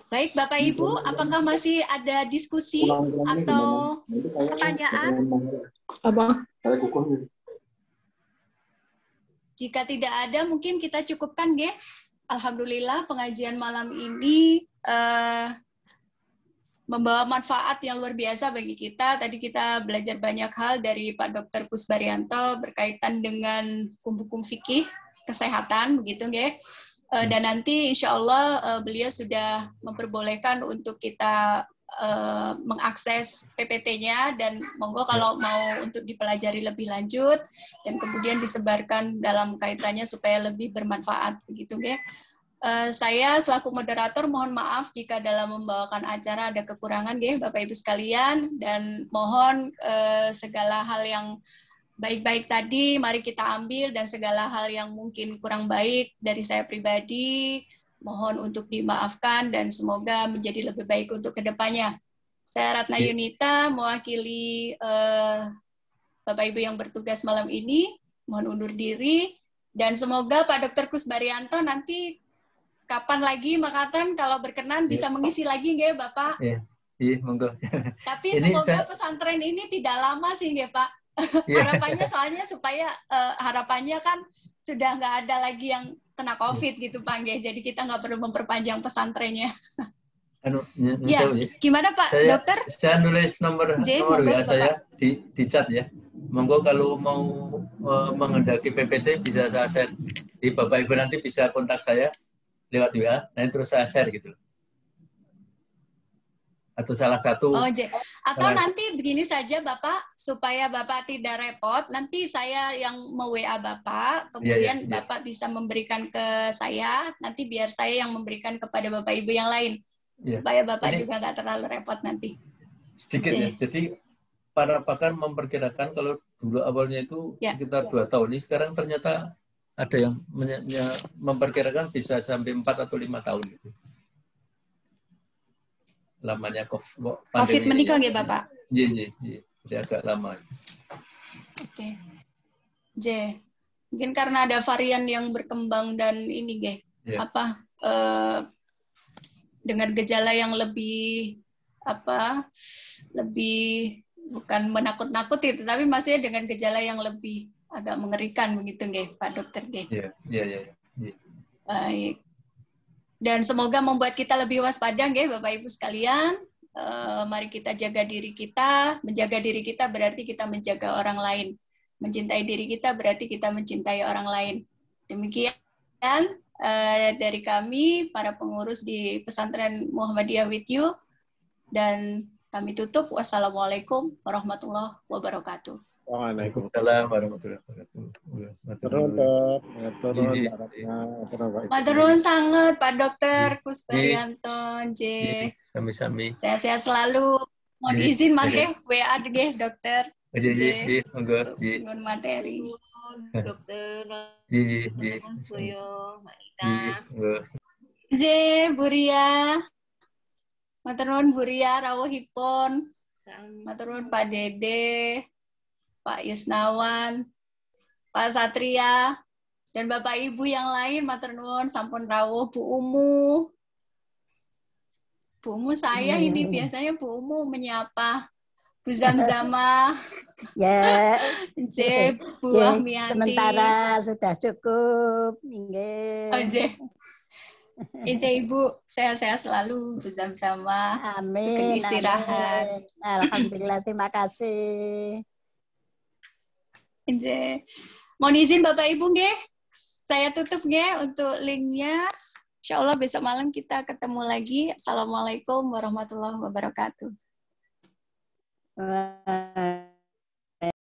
Baik, Bapak Ibu, apakah masih ada diskusi atau pertanyaan? Apa? Jika tidak ada, mungkin kita cukupkan, Ge. Alhamdulillah pengajian malam ini membawa manfaat yang luar biasa bagi kita. Tadi kita belajar banyak hal dari Pak Dr. Kusbarianto berkaitan dengan hukum-hukum fikih kesehatan, begitu, Ge. Dan nanti insya Allah beliau sudah memperbolehkan untuk kita mengakses PPT-nya, dan monggo kalau mau untuk dipelajari lebih lanjut dan kemudian disebarkan dalam kaitannya supaya lebih bermanfaat, begitu, Ge. Saya selaku moderator mohon maaf jika dalam membawakan acara ada kekurangan, Ge, Bapak Ibu sekalian, dan mohon segala hal yang baik-baik tadi mari kita ambil, dan segala hal yang mungkin kurang baik dari saya pribadi mohon untuk dimaafkan dan semoga menjadi lebih baik untuk kedepannya. Saya Ratna Yunita mewakili Bapak Ibu yang bertugas malam ini, mohon undur diri, dan semoga Pak Dr. Kusbarianto nanti kapan lagi Makatan kalau berkenan bisa mengisi lagi, nggih Bapak? Iya, monggo. Tapi semoga pesantren ini tidak lama sih, nggih Pak. Harapannya soalnya supaya harapannya kan sudah nggak ada lagi yang kena COVID gitu Pak, jadi kita nggak perlu memperpanjang pesantrennya. Ya, gimana Pak Dokter? Saya nulis nomor WA saya di chat ya. Monggo kalau mau menghendaki PPT bisa saya share. Di Bapak Ibu nanti bisa kontak saya lewat WA, nanti terus saya share gitu. Atau salah satu. Atau nanti begini saja Bapak, supaya Bapak tidak repot, nanti saya yang me-WA Bapak, kemudian Bapak bisa memberikan ke saya, nanti biar saya yang memberikan kepada Bapak Ibu yang lain, supaya Bapak juga nggak terlalu repot nanti. Sedikit ya, jadi para pakar memperkirakan kalau dulu awalnya itu sekitar 2 tahun, ini sekarang ternyata ada yang memperkirakan bisa sampai 4 atau 5 tahun gitu. Lamanya COVID menikah ya Bapak? Iya, jadi agak lama. Oke. Mungkin karena ada varian yang berkembang dan ini dengan gejala yang lebih lebih bukan menakut-nakuti, tetapi masih dengan gejala yang lebih agak mengerikan begitu Pak Dokter. Iya. Baik. Dan semoga membuat kita lebih waspada, Bapak Ibu sekalian. Mari kita jaga diri kita. Menjaga diri kita berarti kita menjaga orang lain. Mencintai diri kita berarti kita mencintai orang lain. Demikian dari kami, para pengurus di Pesantren Muhammadiyah With You. Dan kami tutup. Wassalamualaikum warahmatullahi wabarakatuh. Waalaikumsalam warahmatullahi wabarakatuh. Matur nuwun sangat Pak Dokter Kusbarianto, Sami-sami. Sehat-sehat selalu. Mohon izin mangke WA nggih Dokter. Monggo. Nuwun materi. Dokter. Bu Ria. Matur nuwun Bu Ria rawuhipun. Matur nuwun Pak Dede. Pak Yusnawan, Pak Satria, dan Bapak Ibu yang lain, matur nuwun sampun rawuh. Bu Umu saya ini biasanya Bu Umu menyapa. Bu Zamzama, Bu Ahmiati. Sementara sudah cukup. Ibu sehat-sehat selalu, Bu Zamzama. Amin. Istirahat. Alhamdulillah, terima kasih. Mohon izin Bapak Ibu saya tutup untuk linknya. Insya Allah besok malam kita ketemu lagi. Assalamualaikum warahmatullahi wabarakatuh.